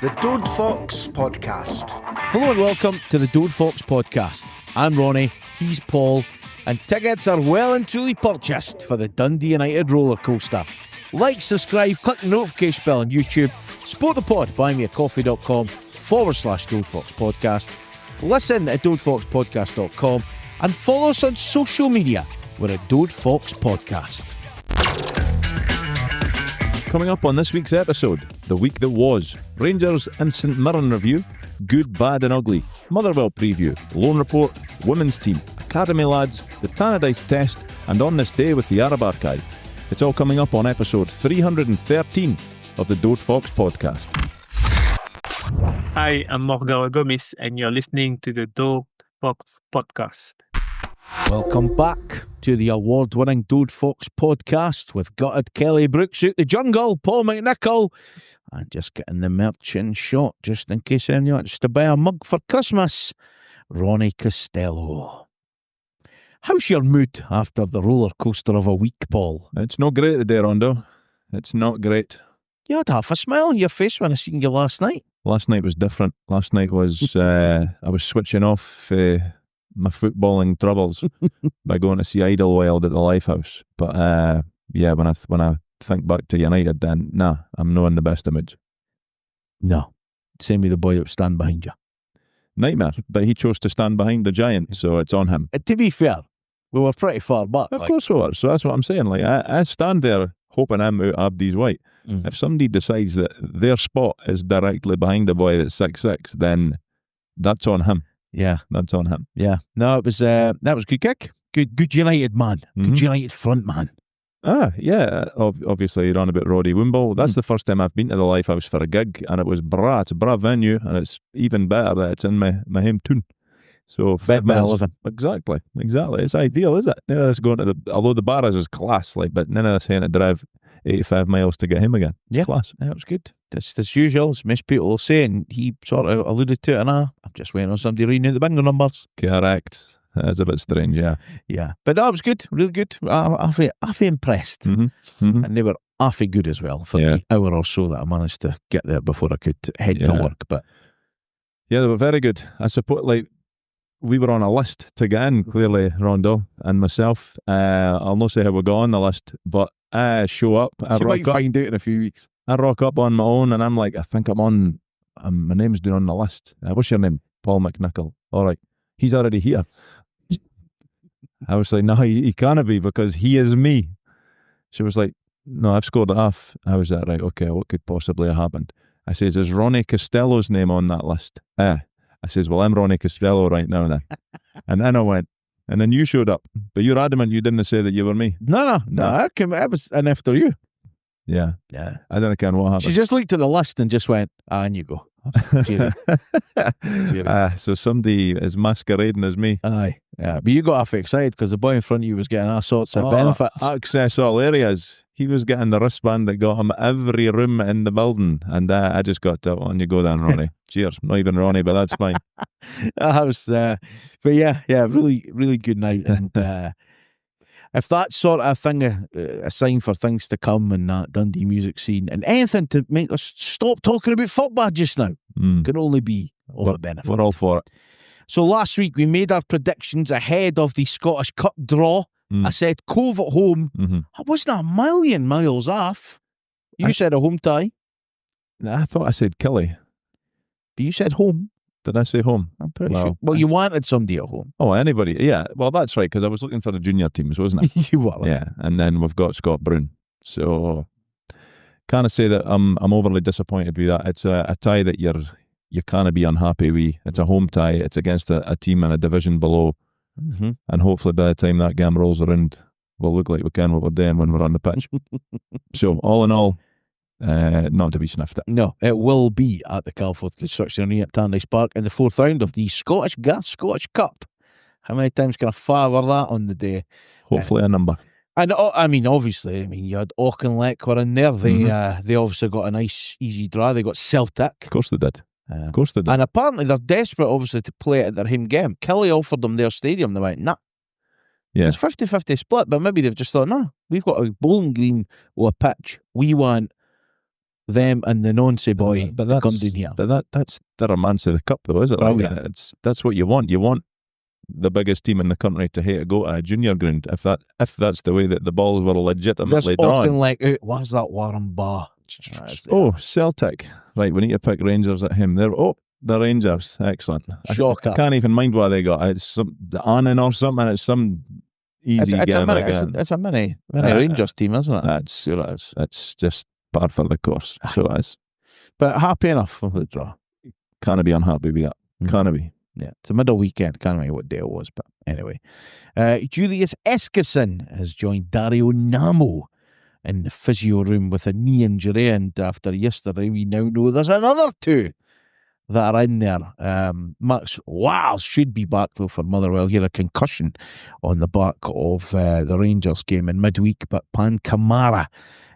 The Dode Fox Podcast. Hello and welcome to the Dode Fox Podcast. I'm Ronnie, he's Paul, and tickets are well and truly purchased for the Dundee United Rollercoaster. Like, subscribe, click the notification bell on YouTube, support the pod, buymeacoffee.com/Dode Fox Podcast, listen at dodefoxpodcast.com, and follow us on social media. We're at Dode Fox Podcast. Coming up on this week's episode, the week that was, Rangers and St Mirren review, good, bad and ugly, Motherwell Preview, Loan Report, Women's Team, Academy Lads, the Tannadice Test, and On This Day with the Arab Archive. It's all coming up on episode 313 of the Dode Fox Podcast. Hi, I'm Morgan Gomez, and you're listening to the Dode Fox Podcast. Welcome back to the award-winning Dode Fox Podcast with gutted Kelly Brooks out the jungle, Paul McNichol, and just getting the merch in shot just in case anyone wants to buy a mug for Christmas, Ronnie Costello. How's your mood after the roller coaster of a week, Paul? It's not great today, Rondo. It's not great. You had half a smile on your face when I seen you last night. Last night was different. Last night was, I was switching off my footballing troubles by going to see Idlewild at the Lifehouse. But yeah, when I think back to United, then I'm not in the best image. No, same with the boy that was standing behind you. Nightmare, but he chose to stand behind the giant, so it's on him. To be fair, we were pretty far back. Of course we were, so that's what I'm saying. Like I stand there hoping I'm out Abdi's white. If somebody decides that their spot is directly behind the boy that's 6'6", then that's on him. Yeah, that's on him. Yeah, no, it was that was good kick. Good United man. Good United front man. Yeah. Obviously, you're on about Roddy Wimble. That's the first time I've been to the Lifehouse for a gig, and it was bra. It's a bra venue, and it's even better that it's in my home town. So exactly. It's ideal, is it? None of this going to although the bar is class, but none of this having to drive 85 miles to get him again. Yeah, class. That was good. It's as usual, as most people will say, and he sort of alluded to it, and I'm just waiting on somebody reading out the bingo numbers. Correct. That is a bit strange, yeah. Yeah, but that was good, really good. I feel impressed. And they were awfully good as well for the hour or so that I managed to get there before I could head to work. But yeah, they were very good. I suppose, we were on a list to get in, clearly, Rondo and myself. I'll not say how we got on the list, but I show up. You might find out in a few weeks. I rock up on my own and I'm like, I think I'm on, my name's down on the list. What's your name? Paul McNichol. All right. He's already here. I was like, no, he can't be because he is me. She was like, no, I've scored it off. I was like, right, okay, what could possibly have happened? I says, is Ronnie Costello's name on that list? I says, well, I'm Ronnie Costello right now then. And then I went, and then you showed up. But you're adamant you didn't say that you were me. No. I was in after you. Yeah. I don't know what happened. She just looked at the list and just went, and you go. Jerry. So somebody is masquerading as me. Aye. Yeah, but you got half excited because the boy in front of you was getting all sorts of benefits. Access all areas. He was getting the wristband that got him every room in the building. And I just got to, on you go then, Ronnie. Cheers. Not even Ronnie, but that's fine. I was, but yeah, really, really good night. And if that's sort of a thing, a sign for things to come in that Dundee music scene, and anything to make us stop talking about football just now, can only be of a benefit. We're all for it. So last week we made our predictions ahead of the Scottish Cup draw. I said Cove at home. I wasn't a million miles off. You said a home tie. I thought I said Killie. But you said home. Did I say home? I'm pretty sure. Well, you wanted somebody at home. Oh, anybody. Yeah. Well, that's right, because I was looking for the junior teams, wasn't it? You were. Yeah. And then we've got Scott Brown. So can't I say that I'm overly disappointed with that. It's a tie that you can't be unhappy with. It's a home tie. It's against a team in a division below. And hopefully by the time that game rolls around, we'll look like we can what we're doing when we're on the pitch. So all in all, not to be sniffed at. No, it will be at the Calforth Construction Arena at Tannadice Park in the fourth round of the Scottish Cup. How many times can I father that on the day? Hopefully a number. And obviously, you had Auchinleck were in there. They obviously got a nice, easy draw. They got Celtic. Of course they did. Of course they did. And apparently they're desperate, obviously, to play it at their home game. Kelly offered them their stadium. They went, nah. Yeah. It's 50-50 split, but maybe they've just thought, no, we've got a bowling green or a pitch. We want them and the nonce boy But to come down here. But that's the romance of the cup, though, is it? Oh, Like, yeah. that's what you want. You want the biggest team in the country to hate to go to a junior ground if that's the way that the balls were There's legitimately often drawn. like, what's that Warren Bar? Oh, Celtic. Right, we need to pick Rangers at him. The Rangers. Excellent. Shocker. I can't even mind what they got. It's the Annan or something. It's some easy game again. It's a mini Rangers team, isn't it? That's just par for the course. So it is. But happy enough for the draw. Can't be unhappy with that. Can't be. Yeah, it's a middle weekend. Can't remember what day it was, but anyway. Julius Eskison has joined Dario Namo in the physio room with a knee injury, and after yesterday, we now know there's another two that are in there. Max Wiles should be back, though, for Motherwell. He had a concussion on the back of the Rangers game in midweek, but Pan Kamara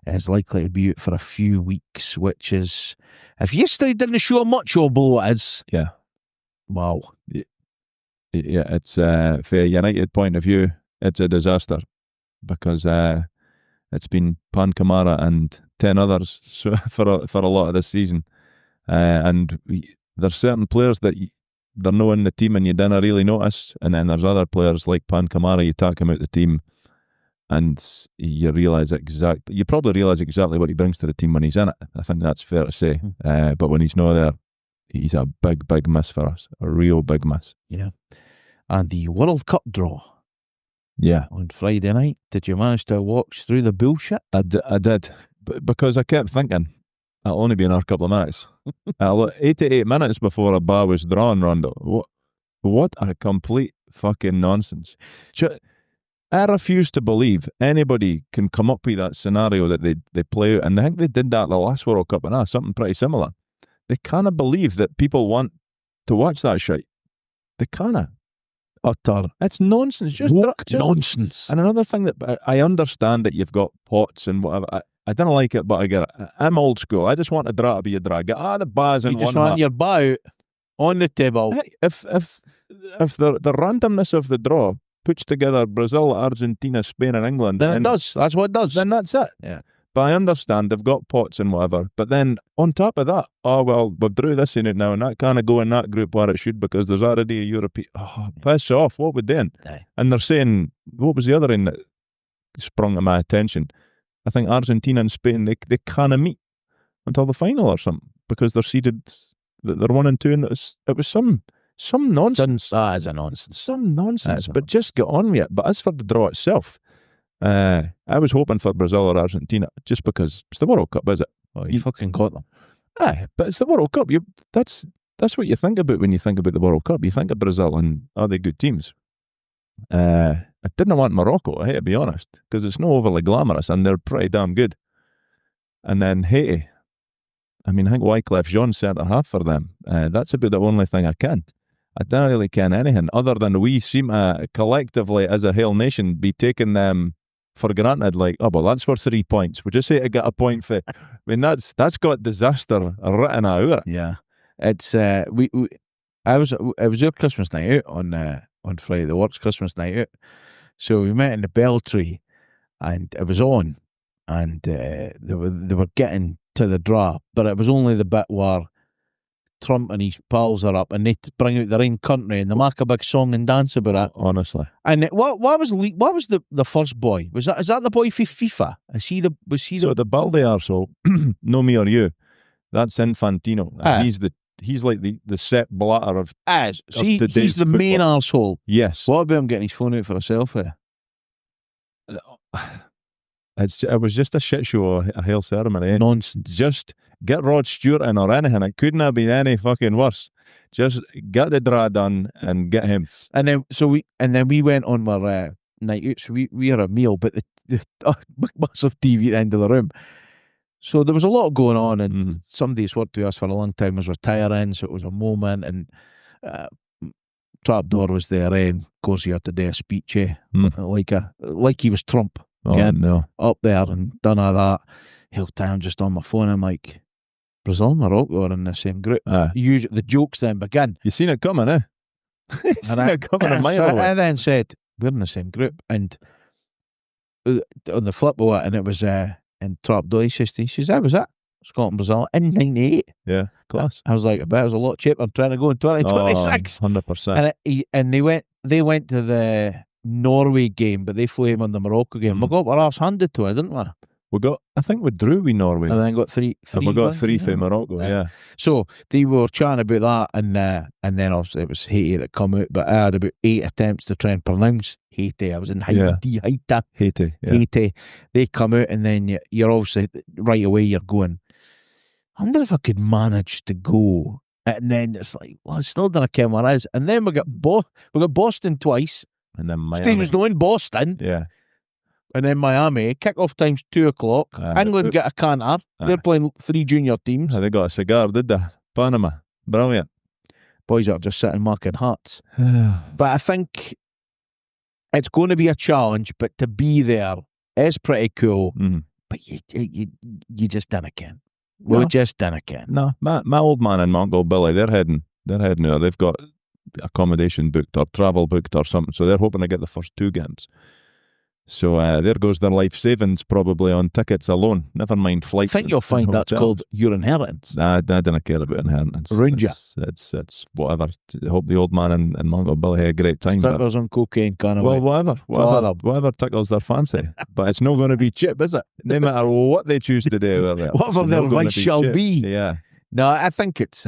is likely to be out for a few weeks, which is, if yesterday didn't show much, although it is. Yeah. Wow. Yeah, it's from a United point of view, it's a disaster because it's been Pan Kamara and 10 others for a lot of this season. And there's certain players that they're not in the team and you didn't really notice, and then there's other players like Pan Kamara, you take him out the team and you probably realise exactly what he brings to the team when he's in it. I think that's fair to say. But when he's not there, he's a big miss for us. A real big miss. Yeah. And the World Cup draw. Yeah. On Friday night. Did you manage to watch through the bullshit? I did. Because I kept thinking, it'll only be another couple of minutes. 88 minutes before a bar was drawn, Rondo. What a complete fucking nonsense. I refuse to believe anybody can come up with that scenario that they play out. And I think they did that the last World Cup and something pretty similar. They cannot believe that people want to watch that shit. They cannot. Utter. It's nonsense. Just nonsense. And another thing that I understand that you've got pots and whatever. I don't like it, but I get it. I'm old school. I just want a draw to be a draw. Get the bars in you one. just want your bar out on the table. Hey, if the randomness of the draw puts together Brazil, Argentina, Spain, and England, then it does. That's what it does. Then that's it. Yeah. But I understand they've got pots and whatever. But then on top of that, we've drew this in it now, and that can't go in that group where it should because there's already a European. Piss off! What we doing? Aye. And they're saying, what was the other one that sprung to my attention? I think Argentina and Spain they can't meet until the final or something because they're seeded. They're 1 and 2, and it was some nonsense. That is a nonsense. Some nonsense. But just get on with it. But as for the draw itself. I was hoping for Brazil or Argentina just because it's the World Cup, is it? Oh, you fucking got them. Aye, but it's the World Cup. That's what you think about when you think about the World Cup. You think of Brazil and are they good teams? I didn't want Morocco, I hate to be honest, because it's no overly glamorous and they're pretty damn good. And then Haiti. I mean, I think Wyclef Jean centre half for them. That's about the only thing I can. I don't really can anything other than we seem to collectively as a Hail Nation be taking them for granted, like, that's worth 3 points. We just say to get a point for. I mean, that's got disaster written out. Yeah, it's it was our Christmas night out on Friday. The works Christmas night out, so we met in the Beltree, and it was on, and they were getting to the draw, but it was only the bit where Trump and his pals are up and they bring out their own country and they make a big song and dance about it. Honestly. And what was the first boy? Is that the boy for FIFA? So the baldy arsehole, no me or you, that's Infantino. He's like the Sepp Blatter of he's the main arsehole. Yes. What about him getting his phone out for a selfie? It was just a shit show, a Hail ceremony. Nonsense. Just get Rod Stewart in or anything. It couldn't have been any fucking worse. Just get the draw done and get him. And then we went on our night out. So we had a meal, but the massive TV at the end of the room. So there was a lot going on, and somebody who's worked with us for a long time was retiring, so it was a moment, and Trapdoor was there, and of course he had to do a speech, like he was Trump. Up there and done all that. Whole time just on my phone, I'm like, Brazil and Morocco are in the same group. Usually the jokes then begin. You seen it coming, eh? You seen it coming a mile away. I then said, we're in the same group, and on the flip of it, and it was and Trapdoor, he says, that was it. Scotland Brazil in '98. Yeah, class. I was like, I bet it was a lot cheaper trying to go in 2026. 100%. And they went to the Norway game, but they flew him on the Morocco game. We got our arse handed to it, didn't we? I think we drew with Norway. And then got three. And we got wins, 3 for Morocco, yeah. So they were chatting about that, and then obviously it was Haiti that come out, but I had about 8 attempts to try and pronounce Haiti. I was in Haiti. Haiti, yeah. Haiti. They come out, and then you're obviously right away you're going, I wonder if I could manage to go. And then it's like, well, I still don't care where it is. And then we got Boston twice. And then Miami. Stadium's not in Boston. Yeah. And then Miami. Kickoff time's 2:00. England get a canter. They're playing 3 junior teams. They got a cigar, did they? Panama. Brilliant. Boys are just sitting marking hearts. But I think it's going to be a challenge, but to be there is pretty cool. But you just didn't ken. We just didn't ken. No, my old man and my Uncle Billy, they're heading there. They've got accommodation booked or travel booked or something, so they're hoping to get the first 2 games. So there goes their life savings probably on tickets alone. Never mind flights. I think you'll find that's called your inheritance. I don't care about inheritance. Ranger. It's whatever. I hope the old man and my Uncle Billy had a great time. Strippers on cocaine, carnival. Well, whatever tickles their fancy. But it's not going to be cheap, is it? No matter what they choose to do. Whatever their vice shall be. Yeah. No, I think it's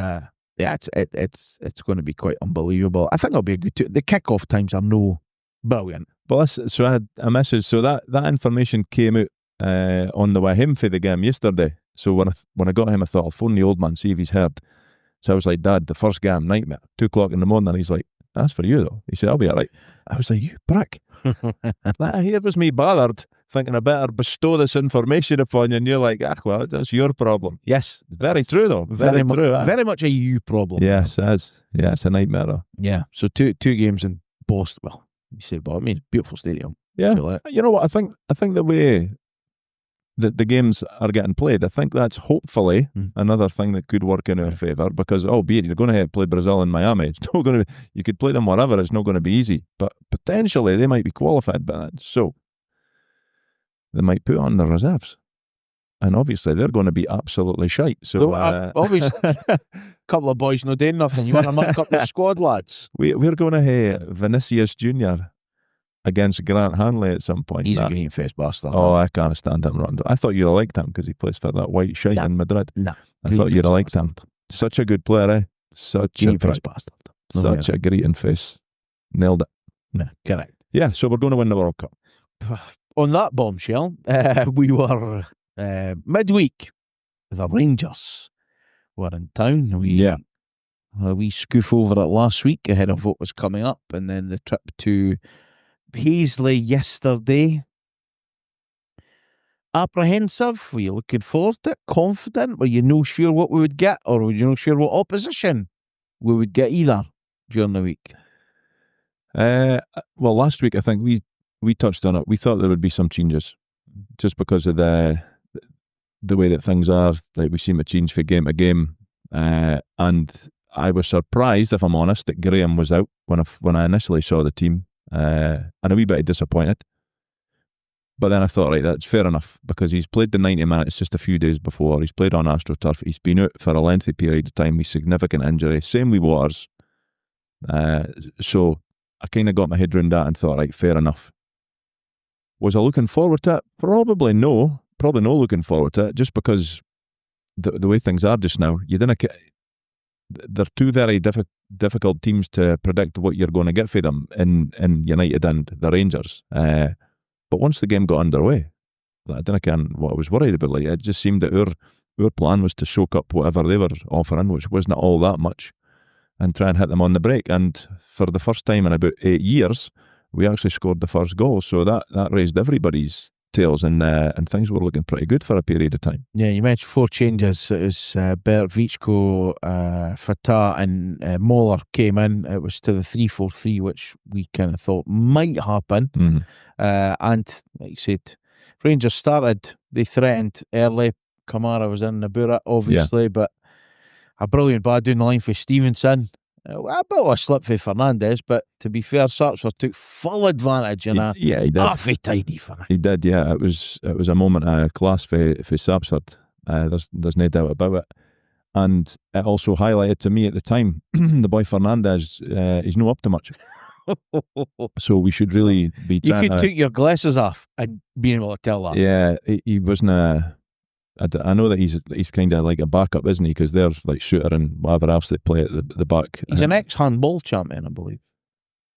it's going to be quite unbelievable. I think it'll be a good. The kickoff times are brilliant. But so I had a message. So that information came out on the way home for the game yesterday. So when I got him, I thought I'll phone the old man, see if he's heard. So I was like, Dad, the first game, nightmare, 2:00 in the morning. He's like, that's for you though. He said, I'll be all right. I was like, you prick. Here was me bothered, thinking I better bestow this information upon you, and you're like, well, that's your problem. Yes, it's very true though. Very true. Very much a you problem. Yes, it is. Yeah, it's a nightmare though. Yeah. So two games in Boston. Well, you say, but I mean, beautiful stadium. Yeah. You know what? I think the way that the games are getting played, I think that's hopefully another thing that could work in our favour, because albeit you're going to play Brazil in Miami, it's not going to. You could play them wherever. It's not going to be easy, but potentially they might be qualified by that. So they might put on the reserves, and obviously they're going to be absolutely shite. So obviously, a couple of boys not doing nothing. You want to mark up the squad, lads? We're going to have Vinicius Jr. against Grant Hanley at some point. He's a green-faced bastard. Oh, I can't stand him. I thought you'd have liked him because he plays for that white shite in Madrid. No, I thought you'd have liked him. Such a good player, eh? Such a green-faced bastard. Such a greeting face. Nailed it. No, correct. Yeah, so we're going to win the World Cup. On that bombshell, we were midweek. The Rangers were in town. We scoof over it last week ahead of what was coming up, and then the trip to Paisley yesterday. Apprehensive? Were you looking forward to it? Confident? Were you no sure what we would get, or were you no sure what opposition we would get either during the week? Well, last week I think we touched on it. We thought there would be some changes just because of the way that things are. Like, we seem to change from game to game, and I was surprised, if I'm honest, that Graham was out when I initially saw the team. And a wee bit disappointed, but then I thought, right, that's fair enough, because he's played the 90 minutes just a few days before. He's played on AstroTurf. He's been out for a lengthy period of time with significant injury, same with Waters. So I kind of got my head around that and thought, right, fair enough. Was I looking forward to it? Probably no looking forward to it, just because the way things are just now, they're two very difficult teams to predict what you're going to get for them in United and the Rangers. But once the game got underway, I didn't know what I was worried about. Like, it just seemed that our plan was to soak up whatever they were offering, which wasn't all that much, and try and hit them on the break. And for the first time in about 8 years, we actually scored the first goal. So that raised everybody's tails, and things were looking pretty good for a period of time. Yeah, you mentioned 4 changes. It was Bert, Vichko, Fatah and Moller came in. It was to the 3-4-3, which we kind of thought might happen. Mm-hmm. And like you said, Rangers started, they threatened early. Kamara was in about it, obviously, but a brilliant bad down the line for Stevenson. A bit of a slip for Fernandes, but to be fair, Sarpsborg took full advantage in he did. half a tidy finish. He did, yeah. It was a moment of class for Sarpsborg. There's no doubt about it. And it also highlighted to me at the time, the boy Fernandez, he's not up to much. So we should really be You trying could to... take your glasses off and being able to tell that. Yeah, he wasn't I know that he's kind of like a backup, isn't he? Because they're like Shooter and whatever else they play at the back. He's an ex-handball champion, I believe.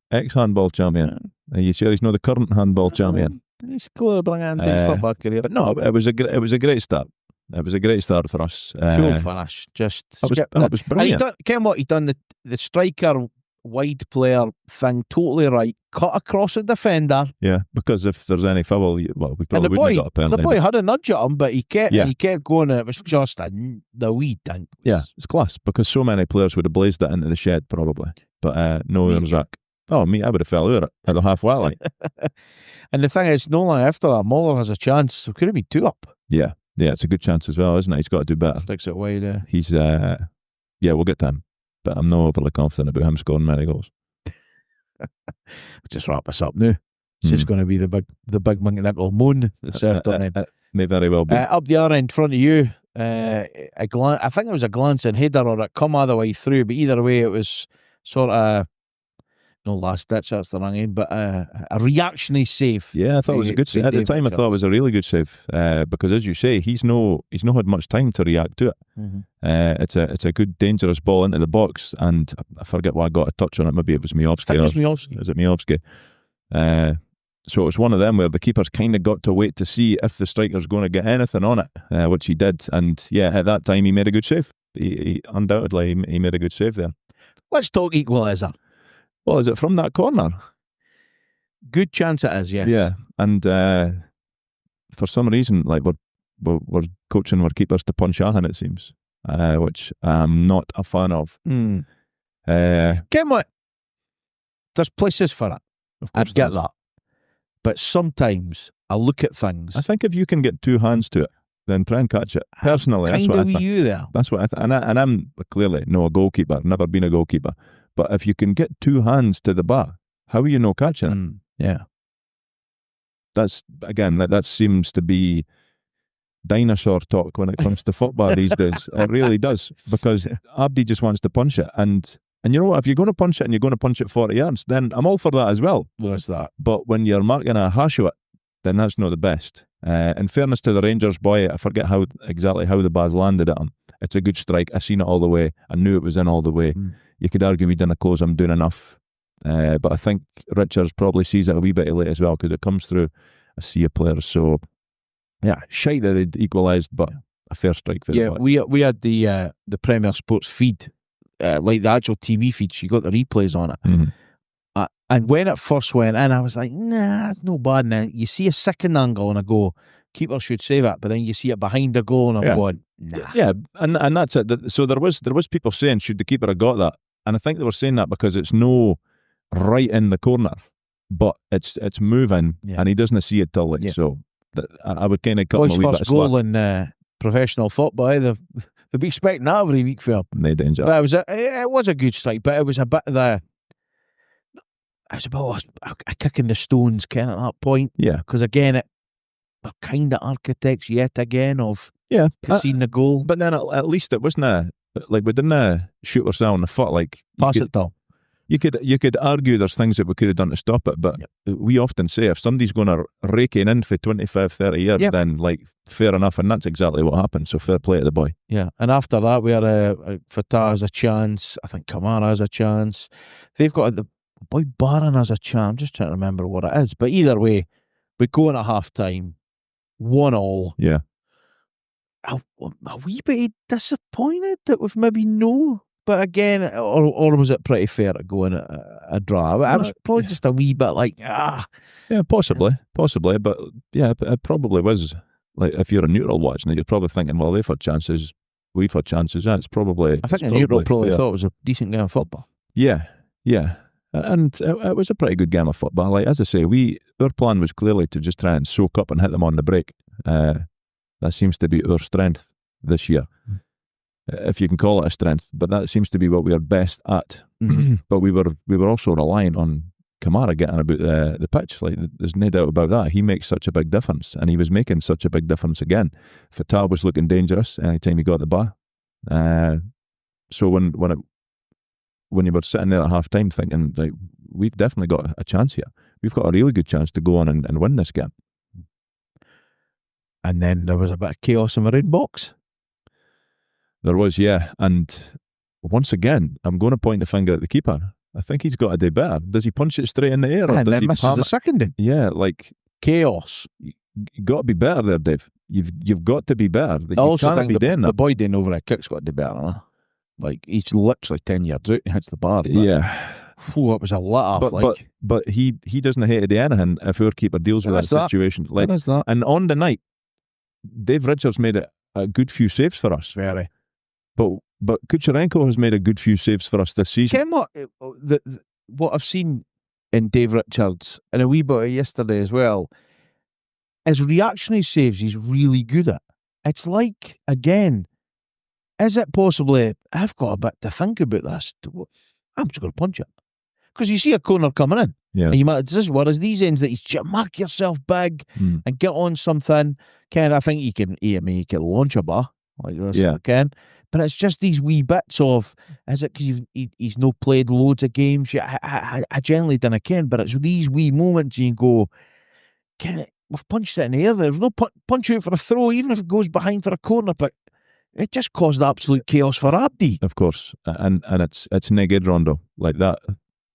Ex-handball champion. Are you sure he's not the current handball champion? He's clearly bringing into his football career. But no, it was a great start. It was a great start for us. Cool finish. Just it was brilliant. And Ken, what he done, the striker wide player thing totally right. Cut across the defender. Yeah, because if there's any foul, we probably wouldn't have got a penalty. The boy had a nudge at him, but he kept going, and it was just the wee dink. Yeah, it's class, because so many players would have blazed it into the shed probably. But no, Zach. Oh, me, I would have fell over it at the halfway line. And the thing is, no long after that, Muller has a chance, so could have been 2 up. Yeah, it's a good chance as well, isn't it? He's got to do better. Sticks it wide. He's, we'll get to him. But I'm not overly confident about him scoring many goals. Just wrap us up now. It's just going to be the big monkey nickel moon this afternoon. May very well be. Up the other end, in front of you, I think it was a glancing header or it come all the way through, but either way it was sort of no last ditch, that's the wrong end, but a reactionary save. Yeah, I thought it was a good save. At the time I thought it was a really good save, because as you say, he's not had much time to react to it. Mm-hmm. It's a good dangerous ball into the box, and I forget why I got a touch on it. Maybe it was Miovski. I think it was Miovski. Was it Miovski? So it was one of them where the keeper's kind of got to wait to see if the striker's going to get anything on it, which he did. And yeah, at that time he made a good save. He undoubtedly he made a good save there. Let's talk equaliser. Well, is it from that corner? Good chance it is, yes. Yeah, and for some reason, like we're coaching our keepers to punch Ahan, it seems, which I'm not a fan of. Ken, what? There's places for it. I'd get that. But sometimes I look at things. I think if you can get 2 hands to it, then try and catch it. Personally, that's what I think. You there. That's what and I'm clearly no a goalkeeper, never been a goalkeeper. But if you can get 2 hands to the bar, how are you not catching it? Yeah. That's, again, that seems to be dinosaur talk when it comes to football these days. It really does, because Abdi just wants to punch it. And you know what? If you're going to punch it and you're going to punch it 40 yards, then I'm all for that as well. What's that? But when you're marking a hash of it, then that's not the best. In fairness to the Rangers boy, I forget exactly how the ball's landed at him. It's a good strike. I seen it all the way. I knew it was in all the way. You could argue we didn't close him doing enough. But I think Richards probably sees it a wee bit late as well, because it comes through a sea of players. So, yeah, shite that they'd equalised, but a fair strike for the boy. we had the Premier Sports feed, like the actual TV feed. So you got the replays on it. Mm-hmm. And when it first went in, I was like, nah, it's no bad. Now you see a second angle and I go, keeper should save it, but then you see it behind the goal and I'm going, nah. Yeah, and that's it. So there was people saying, should the keeper have got that? And I think they were saying that because it's no right in the corner, but it's moving, and he doesn't see it till late. So I would kind of cut him a wee bit of slack. First goal in professional football, they'll be expecting that every week for him. No danger. But it was a good strike, but it was a bit of the... It was about a kick in the stones, Ken, at that point. Yeah. Because again, we're kind of architects yet again of conceding the goal. But then at least it wasn't we didn't shoot ourselves in the foot. Like, pass it though. You could argue there's things that we could have done to stop it, but we often say if somebody's going to rake it in for 25, 30 years, then like fair enough, and that's exactly what happened. So fair play to the boy. Yeah, and after that we had Fatah has a chance. I think Kamara has a chance. They've got the boy Barron has a chance. I'm just trying to remember what it is, but either way, we go in at half time, 1-1. Yeah. A wee bit disappointed that we've maybe but again, or was it pretty fair to go in a draw? I was probably just a wee bit like, Yeah, possibly, but yeah, it probably was. Like, if you're a neutral watching it, you're probably thinking, well, they've had chances, we've had chances. Yeah, it's probably. I think a neutral probably thought it was a decent game of football. Yeah, and it was a pretty good game of football. Like, as I say, our plan was clearly to just try and soak up and hit them on the break. That seems to be our strength this year, if you can call it a strength. But that seems to be what we are best at. But we were also relying on Kamara getting about the pitch. Like, there's no doubt about that. He makes such a big difference, and he was making such a big difference again. Fatah was looking dangerous anytime he got the ball. So when you were sitting there at half time thinking, like, we've definitely got a chance here. We've got a really good chance to go on and win this game. And then there was a bit of chaos in the red box. There was, yeah. And once again, I'm going to point the finger at the keeper. I think he's got to do better. Does he punch it straight in the air? Or And does then he misses palm the it? second. Yeah, like, Chaos. you got to be better there, Dave. You've got to be better. I also can't think be doing the that. boy doing over a kick's got to do better. Huh? Like, he's literally 10 yards out and hits the bar. But, Yeah. Phew, it was a let off. But he doesn't hate to do anything if our keeper deals with that situation. Like, is that? and on the night, Dave Richards made a good few saves for us. Very. But Kucherenko has made a good few saves for us this season. Ken, what I've seen in Dave Richards, and a wee bit of yesterday as well, his reactionary saves he's really good at. It's like, again, is it possibly, I've got a bit to think about this. I'm just going to punch it. Because you see a corner coming in. Yeah. And you might, whereas these ends that he's mark yourself big and get on something. Ken, I think he can launch a bar like this. Yeah. Ken. But it's just these wee bits of, is it because he's not played loads of games? Yeah, I generally don't ken, but it's these wee moments you go, Ken, we've punched it in the air. There's no punch out for a throw, even if it goes behind for a corner, but it just caused absolute chaos for Abdi. Of course. And it's no good, Rondo. Like that.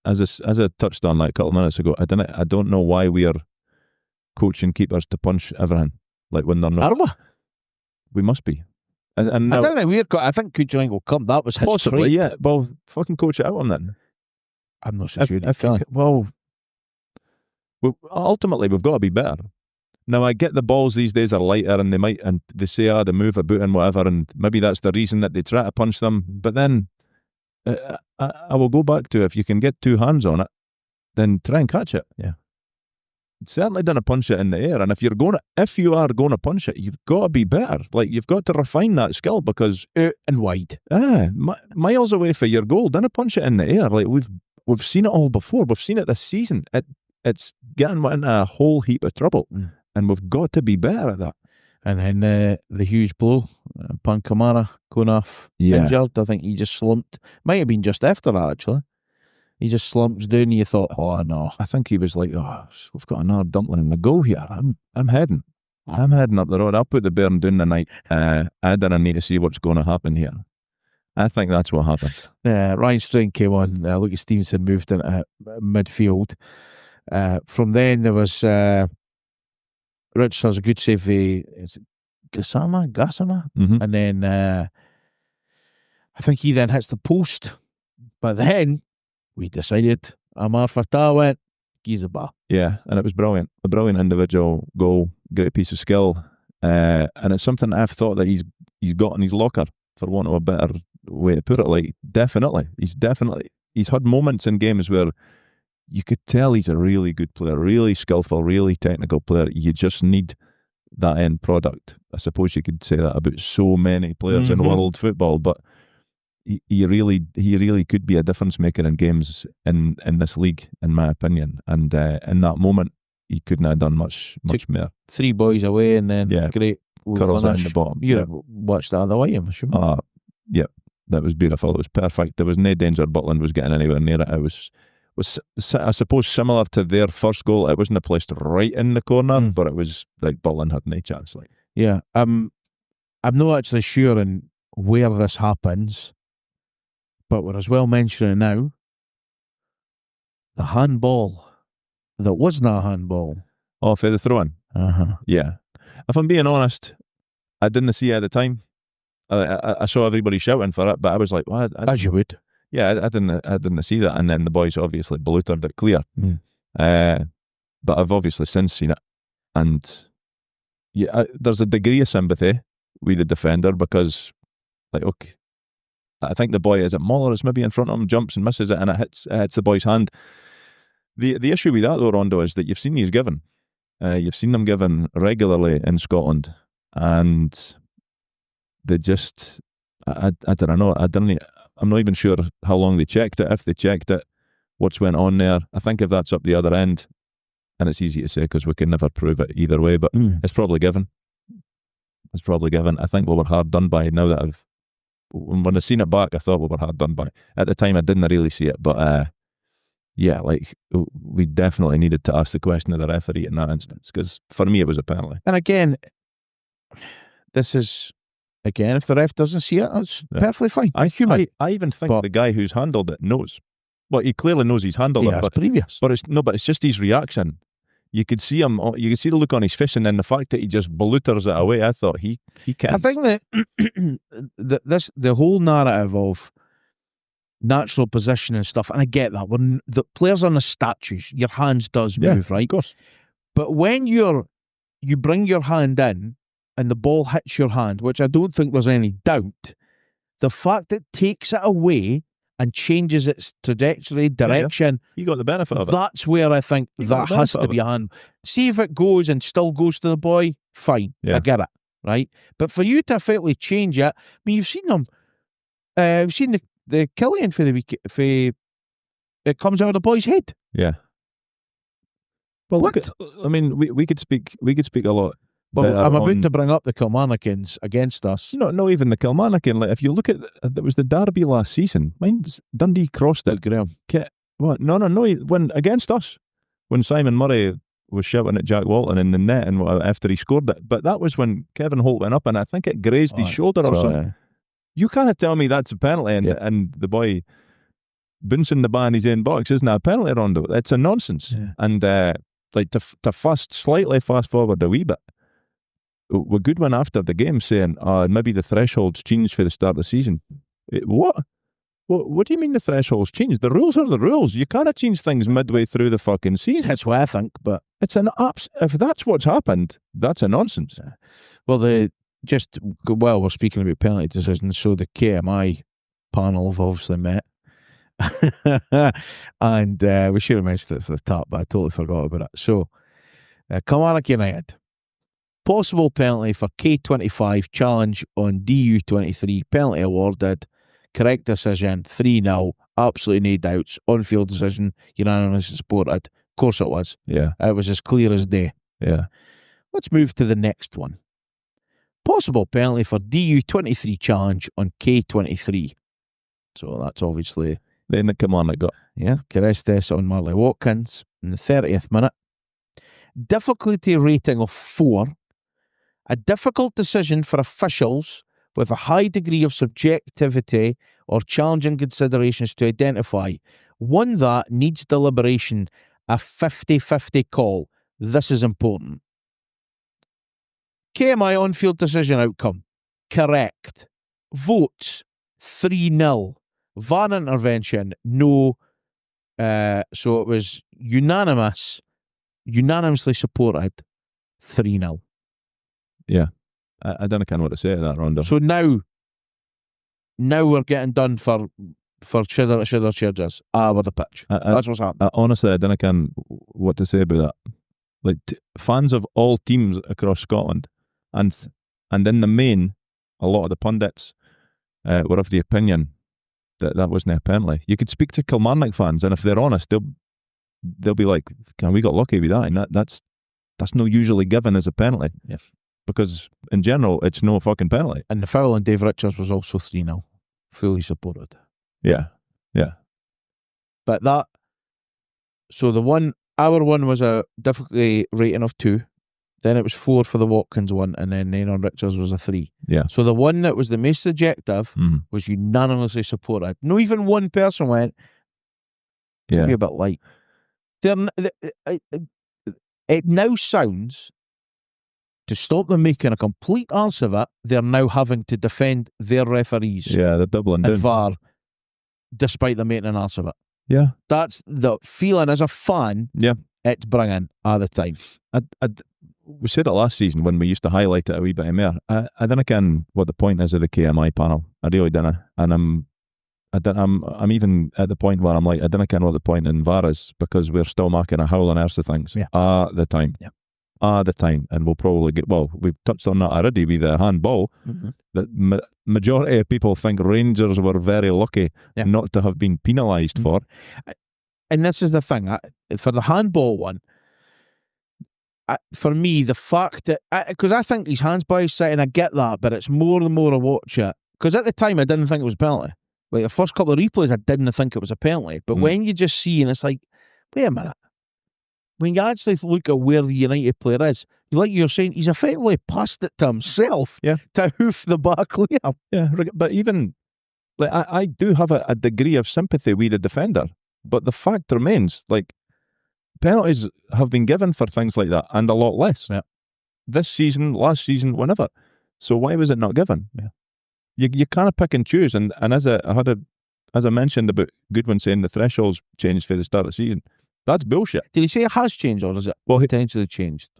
As I touched on like a couple of minutes ago, I don't know why we are coaching keepers to punch everything. Like when they're not. Are we? We must be. And now, I don't think I think Kucherenko will come. That was his possibly, trait. yeah. Well, fucking coach it out on then. I'm not so sure. Ultimately, we've got to be better. Now, I get the balls these days are lighter and they say, they move about and whatever, and maybe that's the reason that they try to punch them. But then I will go back to, if you can get two hands on it, then try and catch it. Yeah. Certainly don't punch it in the air. And if you are going to punch it, you've got to be better. Like, you've got to refine that skill, because out and wide. Miles away for your goal, don't punch it in the air. Like, we've seen it all before. We've seen it this season. It's getting into a whole heap of trouble, and we've got to be better at that. And then the huge blow, Kamara going off injured. I think he just slumped. Might have been just after that, actually. He just slumps down and you thought, oh no. I think he was like, we've got another dumpling in the goal here. I'm heading up the road. I'll put the Bairn down tonight. I didn't need to see what's going to happen here. I think that's what happened. Ryan Strain came on. Lucas Stevenson moved into midfield. From then there was Richards has a good save for Gassama? Mm-hmm. And then I think he then hits the post. But then we decided Amar Fatah went, Gizabar. Yeah, and it was brilliant. A brilliant individual goal, great piece of skill. And it's something I've thought that he's got in his locker, for want of a better way to put it. Like, he's had moments in games where you could tell he's a really good player, really skillful, really technical player. You just need that end product. I suppose you could say that about so many players in world football, but he really could be a difference maker in games in this league, in my opinion. And in that moment, he couldn't have done much more. 3 boys away, and then great. Curls it in the bottom. You watched the other way, I'm sure. Yeah, that was beautiful. It was perfect. There was no danger Butland was getting anywhere near it. It was I suppose similar to their first goal. It wasn't placed right in the corner, but it was like Butland had no chance. Like, yeah, I'm not actually sure in where this happens, but we're as well mentioning now the handball that wasn't a handball. Oh, for the throw-in? Yeah. If I'm being honest, I didn't see it at the time. I saw everybody shouting for it, but I was like, well, as you would. Yeah, I didn't see that, and then the boys obviously blootered it clear. But I've obviously since seen it, and yeah, there's a degree of sympathy with the defender, because, like, okay, I think the boy, is it Muller, is maybe in front of him, jumps and misses it, and it hits the boy's hand. The issue with that though, Rondo, is that you've seen these given. You've seen them given regularly in Scotland, and they just, I don't know. I'm not even sure how long they checked it, if they checked it. what's went on there. I think if that's up the other end, and it's easy to say because we can never prove it either way, but it's probably given. It's probably given. I think we were hard done by. Now that when I seen it back, I thought we were hard done by. At the time, I didn't really see it, but yeah, like we definitely needed to ask the question of the referee in that instance, because for me it was a penalty. And again, this is if the ref doesn't see it, it's perfectly fine. I even think the guy who's handled it knows. Well, he clearly knows he's handled it, but previous. But it's just his reaction. You could see him. You could see the look on his face, and then the fact that he just blooters it away. I thought he can't. I think that the whole narrative of natural position and stuff, and I get that when the players on the statues, your hands does move, right? Of course. But when you bring your hand in and the ball hits your hand, which I don't think there's any doubt, the fact it takes it away and changes its trajectory, direction. You got the benefit of it. That's where I think that has to be a hand. See if it goes and still goes to the boy, fine. I get it, right? But for you to effectively change it, I mean, you've seen them. You've seen the Killian for the week. It comes out of the boy's head. Yeah. Well, what? I mean, we could speak a lot. Well, I'm about to bring up the Kilmarnockins against us. No, even the Kilmarnockin. Like, if you look at it was the derby last season. Mine's Dundee crossed it. Graham. What? No. When against us, when Simon Murray was shouting at Jack Walton in the net and after he scored it, but that was when Kevin Holt went up and I think it grazed his shoulder or something. You can't tell me that's a penalty and the boy bouncing the ball in his own box isn't a penalty, Rondo. It's a nonsense. Yeah. And like to slightly fast forward a wee bit. We're good one after the game saying, maybe the threshold's changed for the start of the season. What? What do you mean the threshold's changed? The rules are the rules. You can't change things midway through the fucking season. That's what I think, but it's if that's what's happened, that's a nonsense. Well, we're speaking about penalty decisions, so the KMI panel have obviously met. And we should have mentioned this at the top, but I totally forgot about it. So, Kilmarnock United. Possible penalty for K25 challenge on DU23. Penalty awarded. Correct decision. 3-0. Absolutely no doubts. On-field decision. Unanimously supported. Of course it was. Yeah. It was as clear as day. Yeah. Let's move to the next one. Possible penalty for DU23 challenge on K23. So that's obviously... Then the Kilmarnock got. Yeah. Carestes on Marley Watkins in the 30th minute. Difficulty rating of 4. A difficult decision for officials with a high degree of subjectivity or challenging considerations to identify. One that needs deliberation, a 50-50 call. This is important. KMI on-field decision outcome. Correct. Votes 3-0. VAR intervention, no. So it was unanimously supported 3-0. Yeah. I don't know what to say to that, Rondo. So now we're getting done for cheddar with the pitch. That's what's happening. Honestly, I don't know what to say about that. Like fans of all teams across Scotland, and in the main, a lot of the pundits were of the opinion that wasn't a penalty. You could speak to Kilmarnock fans, and if they're honest, they'll be like, we got lucky with that," and that's not usually given as a penalty. Yeah. Because in general, it's no fucking penalty. And the foul on Dave Richards was also 3-0. Fully supported. Yeah. Yeah. But our one was a difficulty rating of 2. Then it was 4 for the Watkins one, and then on Richards was a 3. Yeah. So the one that was the most subjective was unanimously supported. No, even one person went, could be a bit light. It now sounds, to stop them making a complete arse of it, they're now having to defend their referees. Yeah, they're doubling and down. VAR, despite them making an arse of it. Yeah. That's the feeling as a fan it's bringing all the time. We said it last season when we used to highlight it a wee bit more. I don't know what the point is of the KMI panel. I really don't. And I'm even at the point where I'm like, I don't know what the point in VAR is, because we're still making a howling arse of things the time. Yeah. The time, and we'll probably we've touched on that already with the handball. The majority of people think Rangers were very lucky not to have been penalised for. and this is the thing, for the handball one, for me, the fact that, because I think his hands by his side, and I get that, but it's more the more I watch it, because at the time I didn't think it was a penalty. Like the first couple of replays, I didn't think it was a penalty. But when you just see, and it's like, wait a minute, when you actually look at where the United player is, like you're saying, he's effectively passed it to himself to hoof the ball clear. Yeah, but even, like, I do have a degree of sympathy with the defender, but the fact remains, like, penalties have been given for things like that, and a lot less. Yeah. This season, last season, whenever. So why was it not given? Yeah. You kind of pick and choose, and as I mentioned about Goodwin saying the threshold's changed for the start of the season, that's bullshit. Did he say it has changed, or is it potentially changed?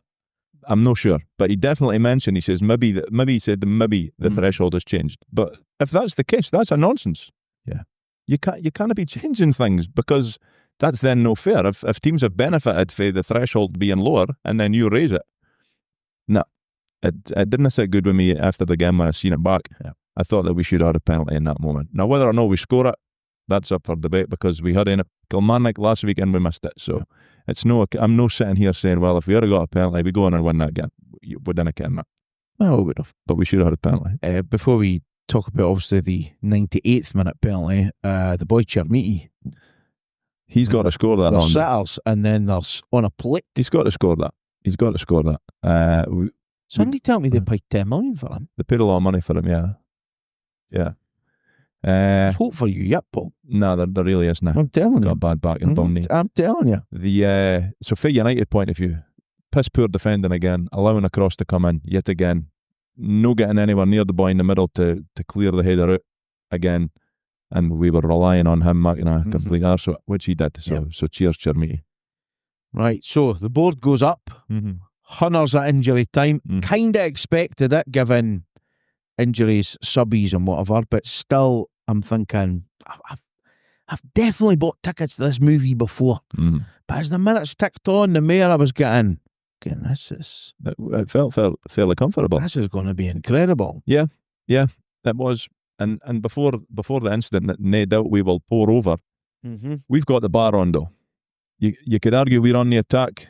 I'm not sure, but he definitely mentioned, he says maybe he said the threshold has changed. But if that's the case, that's a nonsense. Yeah. You can't be changing things, because that's then no fair. If teams have benefited for the threshold being lower and then you raise it, no, it didn't sit good with me after the game when I seen it back. Yeah. I thought that we should have had a penalty in that moment. Now, whether or not we score it, that's up for debate, because we had in a Kilmarnock last week and we missed it. So it's I'm no sitting here saying, well, if we had got a penalty, we go on and win that game. We didn't get that. Well, we would have. But we should have had a penalty. Before we talk about, obviously, the 98th minute penalty, the boy Chermiti, he's got to score that. There's sitters, and then there's on a plate. He's got to score that. He's got to score that. Somebody tell me they paid 10 million for him. They paid a lot of money for him, yeah. There's hope for you yet, Paul. No, there really is now. I'm telling you. Got a bad back and bum knee. I'm telling you. So for United point of view, piss poor defending again, allowing a cross to come in yet again, no getting anywhere near the boy in the middle to clear the header out again, and we were relying on him making a complete arse, which he did. So cheers, Chermiti. Right, so the board goes up. Hunters at injury time. Kind of expected it, given injuries, subbies and whatever, but still I'm thinking, I've definitely bought tickets to this movie before. But as the minutes ticked on, the more I was getting, this is... It felt fairly comfortable. This is going to be incredible. Yeah, it was. And before the incident that no doubt we will pour over, we've got the bar on though. You could argue we're on the attack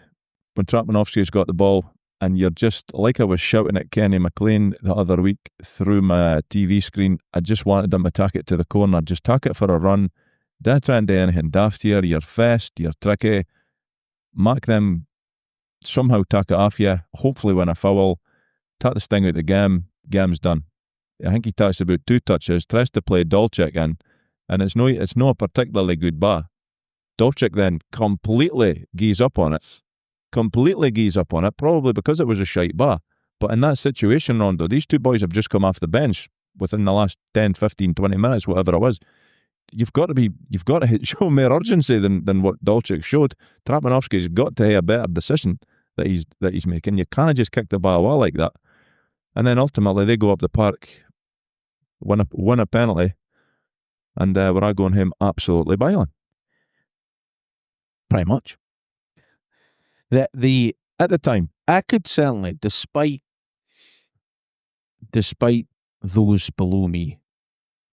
when Trapanovsky's got the ball, and you're just, like I was shouting at Kenny McLean the other week through my TV screen, I just wanted them to tack it to the corner, just tack it for a run. Don't try and do anything daft here. You're fast, you're tricky. Mark them, somehow tack it off you, hopefully win a foul, tack the sting out the game, game's done. I think he touched about 2 touches, tries to play Dolchik in, and it's no a particularly good bar. Dolchik then completely gees up on it, probably because it was a shite bar. But in that situation, Rondo, these two boys have just come off the bench within the last 10, 15, 20 minutes, whatever it was. You've got to show more urgency than what Dolchik showed. Trapanovsky's got to have a better decision that he's making. You can't just kick the ball well like that. And then ultimately they go up the park, win a penalty, and we're all going home absolutely boiling. Pretty much. At the time, I could certainly, despite those below me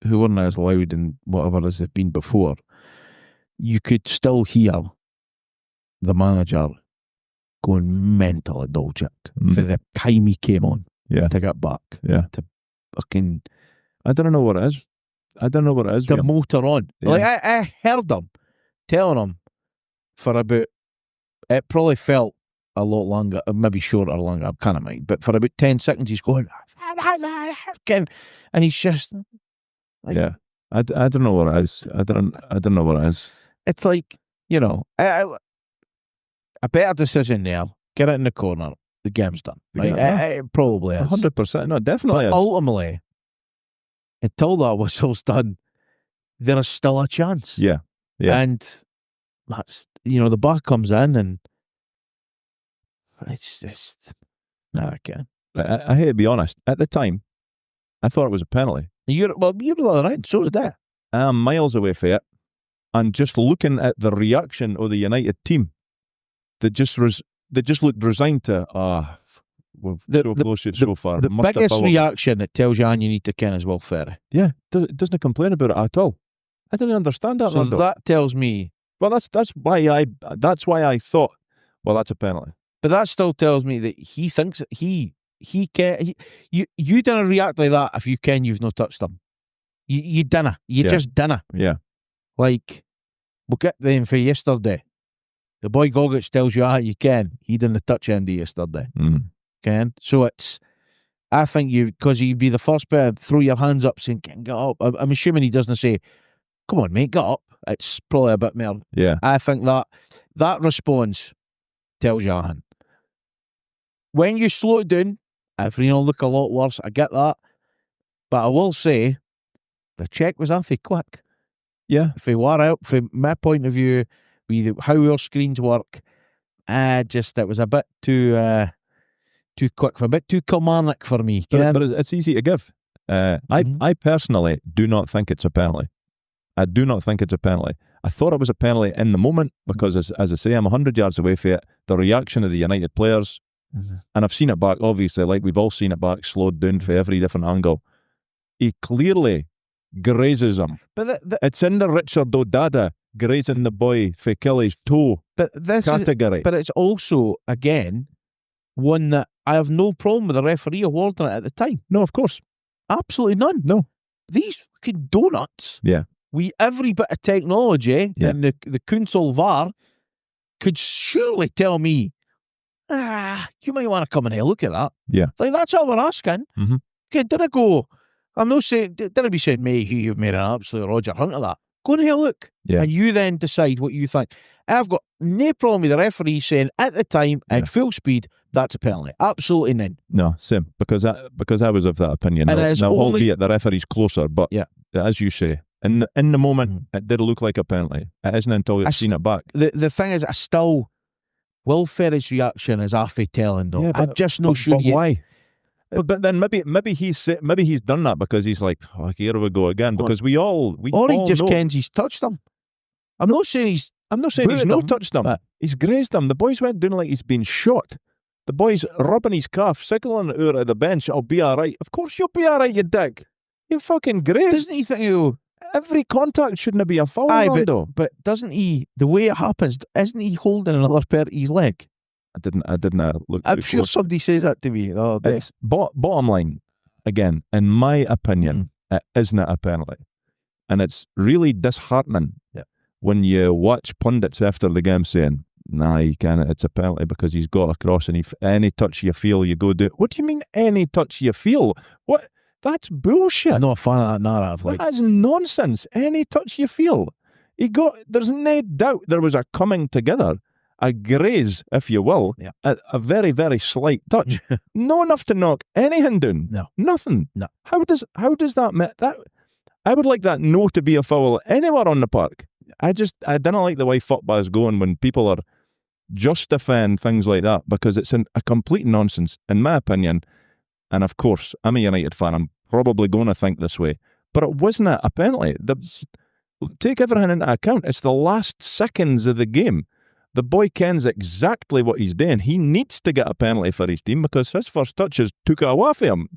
who weren't as loud and whatever as they've been before, you could still hear the manager going mental at Dolchik for the time he came on to get back. Yeah. To fucking... I don't know what it is. The motor on. Yeah. Like, I heard him telling him for about... It probably felt a lot longer, maybe shorter, longer, I can't mind, but for about 10 seconds he's going... And he's just... Like, yeah. I don't know what it is. I don't know what it is. It's like, a better decision there. Get it in the corner. The game's done. Right? It probably is. 100%. No, definitely is. Ultimately, until that whistle's done, there is still a chance. Yeah. And that's, the bar comes in and it's just, I can't. I hate to be honest. At the time, I thought it was a penalty. You're all right. So did I. I'm miles away from it. And just looking at the reaction of the United team, they just looked resigned to, we've so close yet so far. The biggest reaction that tells you and you need to ken is Will Ferry. Yeah, it doesn't complain about it at all. I didn't understand that. So Rondo. that tells me Well, that's why I thought, well, that's a penalty. But that still tells me that he thinks he can. You didn't react like that if you've not touched him. You dinna. You just dinna. Yeah. Like, we'll get them for yesterday. The boy Gogic tells you, you can. He didn't touch Andy yesterday. Ken. So I think because you'd be the first person to throw your hands up saying, get up. I'm assuming he doesn't say, come on, mate, get up. It's probably a bit more. Yeah. I think that response tells you anything. When you slow it down, everything will look a lot worse. I get that. But I will say, the check was awfully quick. Yeah. If we were out, from my point of view, how our screens work, it was a bit too quick, a bit too Kilmarnock for me. But it's easy to give. I personally do not think it's a penalty. I do not think it's a penalty. I thought it was a penalty in the moment because, as I say, I'm 100 yards away from it. The reaction of the United players, and I've seen it back, obviously, like we've all seen it back, slowed down for every different angle. He clearly grazes him. But it's in the Richard O'Dada grazing the boy for Kelly's toe category. But it's also, again, one that I have no problem with the referee awarding it at the time. No, of course. Absolutely none. No. These fucking donuts. Yeah. Every bit of technology and the console VAR could surely tell me, you might want to come and have a look at that. Yeah. Like, that's all we're asking. Mm-hmm. Okay, did I go, I'm not saying, did I be saying, mate, you've made an absolute Roger Hunt of that. Go and have a look. Yeah. And you then decide what you think. I've got no problem with the referee saying at the time, at full speed, that's a penalty. Absolutely none. No, same. Because I was of that opinion. And albeit the referee's closer, but as you say, in the moment, it did look like a penalty. It isn't until you've seen it back. The thing is, Will Ferry's reaction is half telling though. I'm just not sure. But why? But then maybe he's done that because he's like, here we go again. Because we all kens he's touched him. I'm not saying he's not touched him. He's grazed him. The boy's went down like he's been shot. The boy's rubbing his calf, signaling out of the bench. I'll be all right. Of course you'll be all right, you dick. You fucking grazed. Doesn't he think every contact shouldn't be a foul? But doesn't he? The way it happens, isn't he holding another pair of his leg? I didn't look. I'm sure somebody says that to me. It's bottom line. Again, in my opinion, it isn't a penalty, and it's really disheartening when you watch pundits after the game saying, "Nah, you can't. It's a penalty because he's got across, and any touch you feel, you go do it." What do you mean, any touch you feel? What? That's bullshit. I'm not a fan of that narrative. That's nonsense. Any touch you feel, there's no doubt there was a coming together. A graze, if you will, a very, very slight touch. No enough to knock anything down. No. Nothing. No. How does that I would like that no to be a foul anywhere on the park. I don't like the way football is going when people are justifying things like that because it's a complete nonsense, in my opinion. And of course, I'm a United fan. I'm probably going to think this way. But it wasn't a penalty. Take everything into account. It's the last seconds of the game. The boy kens exactly what he's doing. He needs to get a penalty for his team because his first touches took it away from him.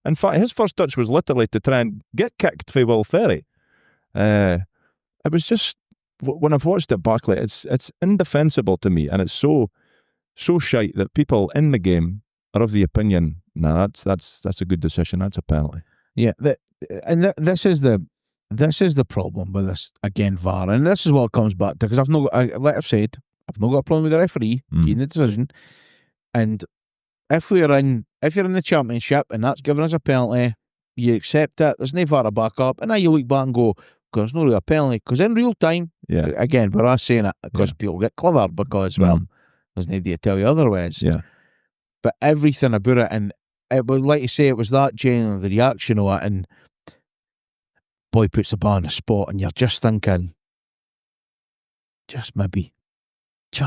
In fact, his first touch was literally to try and get kicked for Will Ferry. It was just, when I've watched it back, it's indefensible to me, and it's so shite that people in the game are of the opinion, that's a good decision. That's a penalty. Yeah, this is the problem with this again, VAR, and this is what it comes back to because like I've said, I've not got a problem with the referee making the decision. And if you're in the championship and that's given us a penalty, you accept it. There's no VAR to back up, and now you look back and go, "There's no real penalty." Because in real time, again, we're all saying it because people get clever because there's nobody to tell you otherwise. Yeah. But everything about it, and it was like you say, it was that genuine the reaction of it, and boy puts the ball on the spot, and you're just thinking, just maybe. Boy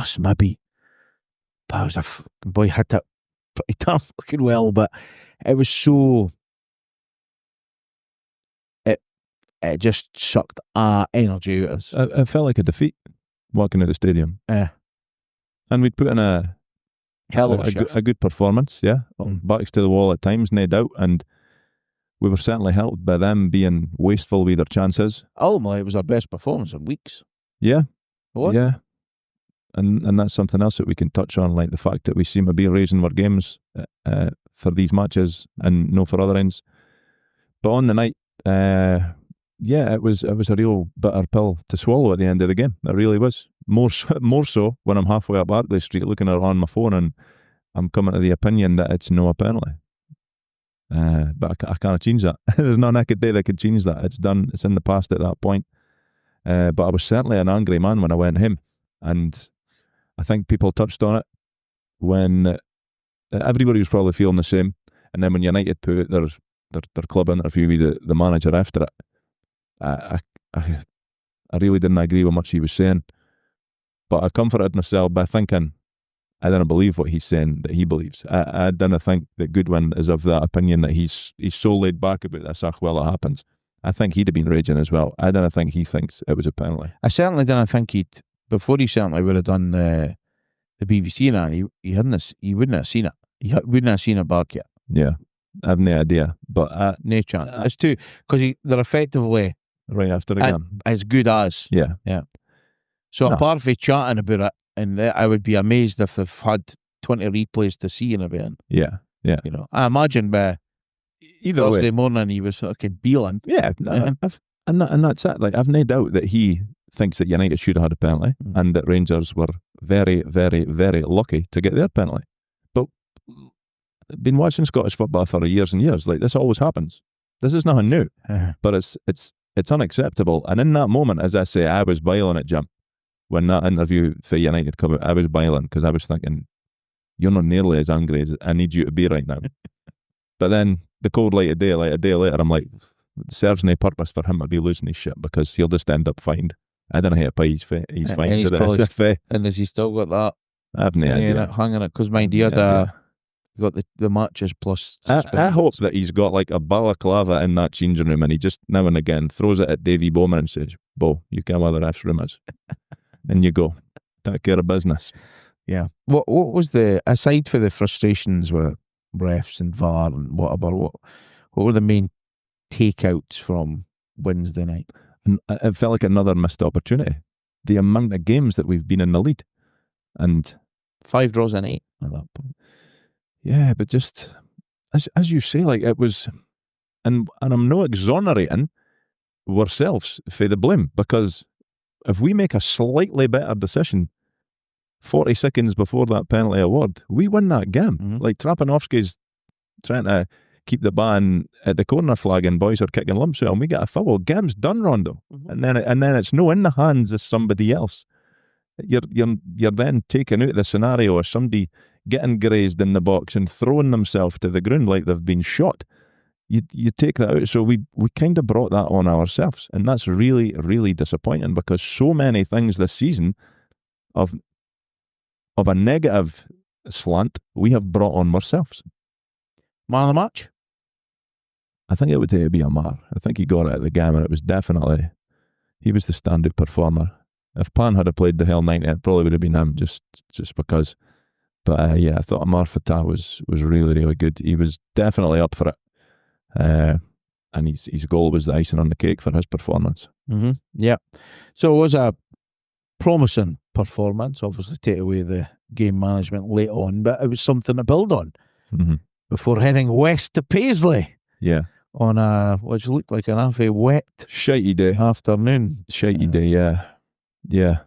hit it pretty damn fucking well, but it was so. It just sucked energy out of us. It felt like a defeat walking out the stadium. And we'd put in a good performance, backs to the wall at times, no doubt, and we were certainly helped by them being wasteful with their chances. Ultimately, it was our best performance in weeks. Yeah, Was? Yeah. And that's something else that we can touch on, like the fact that we seem to be raising our games for these matches and no for other ends. But on the night, it was a real bitter pill to swallow at the end of the game. It really was. More so when I'm halfway up Barclay Street looking at it on my phone and I'm coming to the opinion that it's no penalty. But I can't change that. There's no naked day that could change that. It's done. It's in the past at that point. But I was certainly an angry man when I went home. And I think people touched on it when everybody was probably feeling the same. And then when United put out their club interview with the manager after it, I really didn't agree with much he was saying. But I comforted myself by thinking, I don't believe what he's saying that he believes. I don't think that Goodwin is of that opinion that he's so laid back about this. Well, it happens. I think he'd have been raging as well. I don't think he thinks it was a penalty. I certainly didn't think before he certainly would have done the BBC and he wouldn't have seen it. He wouldn't have seen it back yet. Yeah, I have no idea. But no chance. It's too, because they're effectively right after the game. As good as. Yeah. So apart from chatting about it, and I would be amazed if they've had 20 replays to see in a bit. Yeah. You know, I imagine by either Thursday way. morning he was fucking beeling. Yeah, and that's it. Like, I've no doubt that he thinks that United should have had a penalty and that Rangers were very, very, very lucky to get their penalty. But I've been watching Scottish football for years and years. Like, this always happens. This is nothing new. But it's unacceptable. And in that moment, as I say, I was boiling at Jim. When that interview for United came out, I was boiling because I was thinking, you're not nearly as angry as I need you to be right now. But then the cold light of day, like a day later, I'm like, it serves no purpose for him to be losing his shit because he'll just end up fined. I don't know how to pay his fine to the SFA. And has he still got that? I have no idea. Hanging it, because mind you had got the matches plus. I hope that he's got like a balaclava in that changing room and he just now and again throws it at Davy Bowman and says, Bo, you come where the ref's room is. And you go, take care of business. Yeah. What was aside for the frustrations with refs and VAR and whatever, what were the main takeouts from Wednesday night? And it felt like another missed opportunity. The amount of games that we've been in the lead. And 5 draws and 8 at that point. Yeah, but just, as you say, like it was, and I'm not exonerating ourselves for the blame, because if we make a slightly better decision 40 seconds before that penalty award, we win that game. Mm-hmm. Like Trapanovski's trying to keep the ball at the corner flag and boys are kicking lumps out and we get a foul. Game's done, Rondo. Mm-hmm. And then it's no in the hands of somebody else. You're then taking out the scenario of somebody getting grazed in the box and throwing themselves to the ground like they've been shot. You take that out. So we kind of brought that on ourselves. And that's really, really disappointing because so many things this season of a negative slant we have brought on ourselves. Man of the match? I think it would have to be Amar. I think he got it at the game and it was definitely, he was the standout performer. If Pan had played the hell 90, it probably would have been him just because. But I thought Amar Fatah was really, really good. He was definitely up for it. And his goal was the icing on the cake for his performance. Mm-hmm. Yeah. So it was a promising performance. Obviously, take away the game management late on, but it was something to build on before heading west to Paisley. Yeah. On which looked like an halfway wet, shitey day afternoon. Shitey day, yeah. Yeah.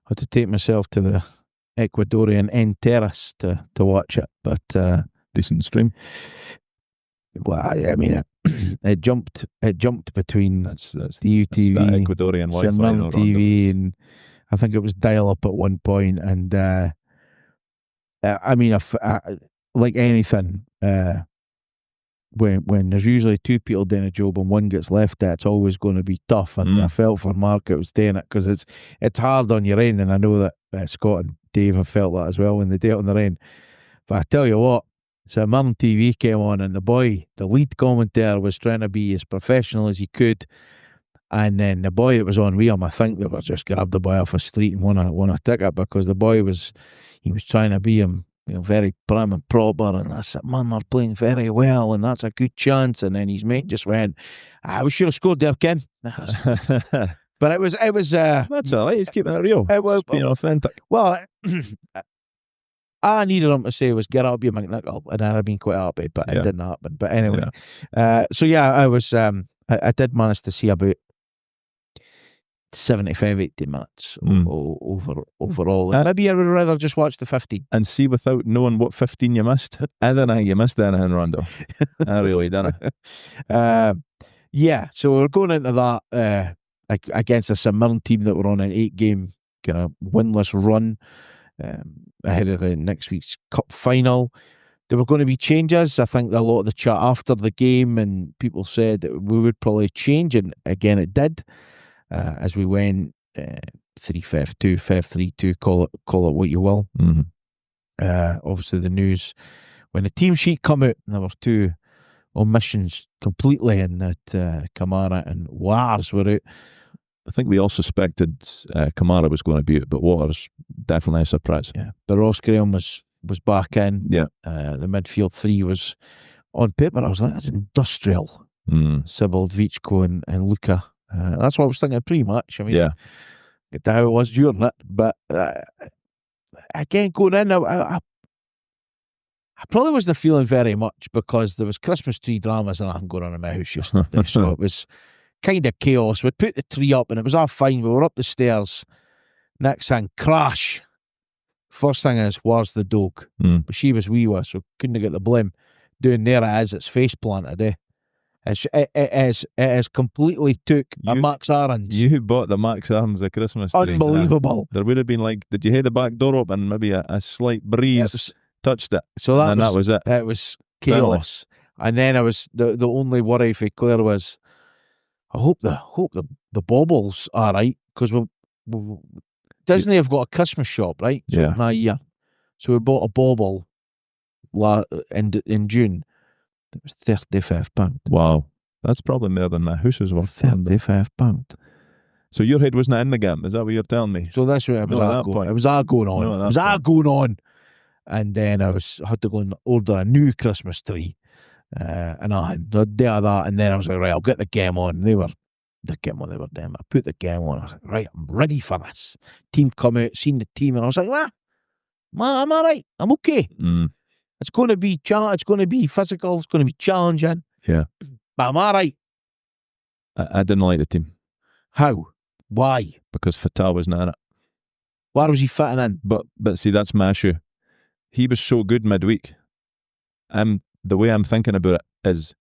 I had to take myself to the Ecuadorian end terrace to watch it, but decent stream. Well, I mean, it jumped between that's the UTV, that Ecuadorian Wi-Fi, TV, and I think it was dial up at one point. And I mean, like anything, when there's usually 2 people doing a job and one gets left, it's always going to be tough. And I felt for Mark, it was doing it because it's hard on your end, and I know that Scott and Dave have felt that as well when they do it on their end. But I tell you what, so Mirren TV came on and the lead commentator was trying to be as professional as he could, and then the boy that was on with him, I think they were just grabbed the boy off the street and won a ticket because the boy was trying to be him, very prim and proper, and I said, man, they're playing very well and that's a good chance. And then his mate just went, we should have scored there, Ken. But it was. That's all right. He's keeping it real. It was Just being authentic. well. I needed him to say was get up, you McNichol, and I'd have been quite happy, but it didn't happen. But anyway, so yeah, I was. I did manage to see about 75, 80 minutes overall. And maybe I would rather just watch the 15. And see, without knowing what 15 you missed, I don't think you missed anything, Rondo. I really don't. Yeah, so we're going into that against a St Mirren team that were on an 8-game kind of winless run ahead of the next week's cup final. There were going to be changes. I think a lot of the chat after the game and people said that we would probably change, and again it did. As we went 3-5-2, 5-3-2, call it what you will. Mm-hmm. Obviously, the news when the team sheet come out, there were 2 omissions completely, in that Kamara and Waters were out. I think we all suspected Kamara was going to be out, but Waters definitely a surprise. Yeah, but Ross Graham was back in. Yeah, the midfield 3 was on paper. I was like, that's industrial. Sibbald, Vichko, and Luka. That's what I was thinking pre-match. I mean, that's how it was during it. But again, going in, I probably wasn't feeling very much because there was Christmas tree dramas and everything going on in my house yesterday. So it was kind of chaos. We'd put the tree up and it was all fine. We were up the stairs. Next thing, crash. First thing is, where's the dog? But she was wee, so couldn't get the blame. Down there it is, it's face planted, eh? It has completely took a Max Aarons. You bought the Max Aarons a Christmas tree. Unbelievable. There would have been like, did you hear the back door open? Maybe a slight breeze touched it. So that was it. It was chaos. Really? And then I was the only worry for Claire was, I hope the baubles are right, because Disney have got a Christmas shop, right? So so we bought a bauble in June. It was £35. Wow. That's probably more than my house is worth. £35. So your head wasn't in the game, is that what you're telling me? So that's where it was all going. It was all going on. It was all going on. And then I had to go and order a new Christmas tree. And I did that, and then I was like, right, I'll get the game on. They were damn. I put the game on. I was like, right, I'm ready for this. Team come out, seen the team, and I was like, I'm all right. I'm okay. It's going to be it's going to be physical. It's going to be challenging. Yeah, but I'm all right. I didn't like the team. How? Why? Because Fatah was not in it. Why was he fitting in? But see, that's my issue. He was so good midweek. The way I'm thinking about it is,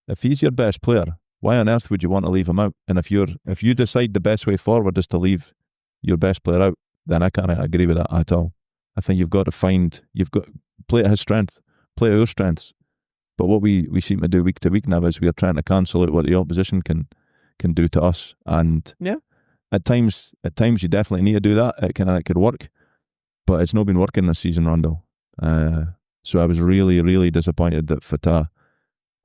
if he's your best player, why on earth would you want to leave him out? And if you decide the best way forward is to leave your best player out, then I can't agree with that at all. I think you've got to play at his strength, play our strengths. But what we seem to do week to week now is we are trying to cancel out what the opposition can do to us. And at times you definitely need to do that. It could work, but it's not been working this season, Rondo. So I was really, really disappointed that Fatah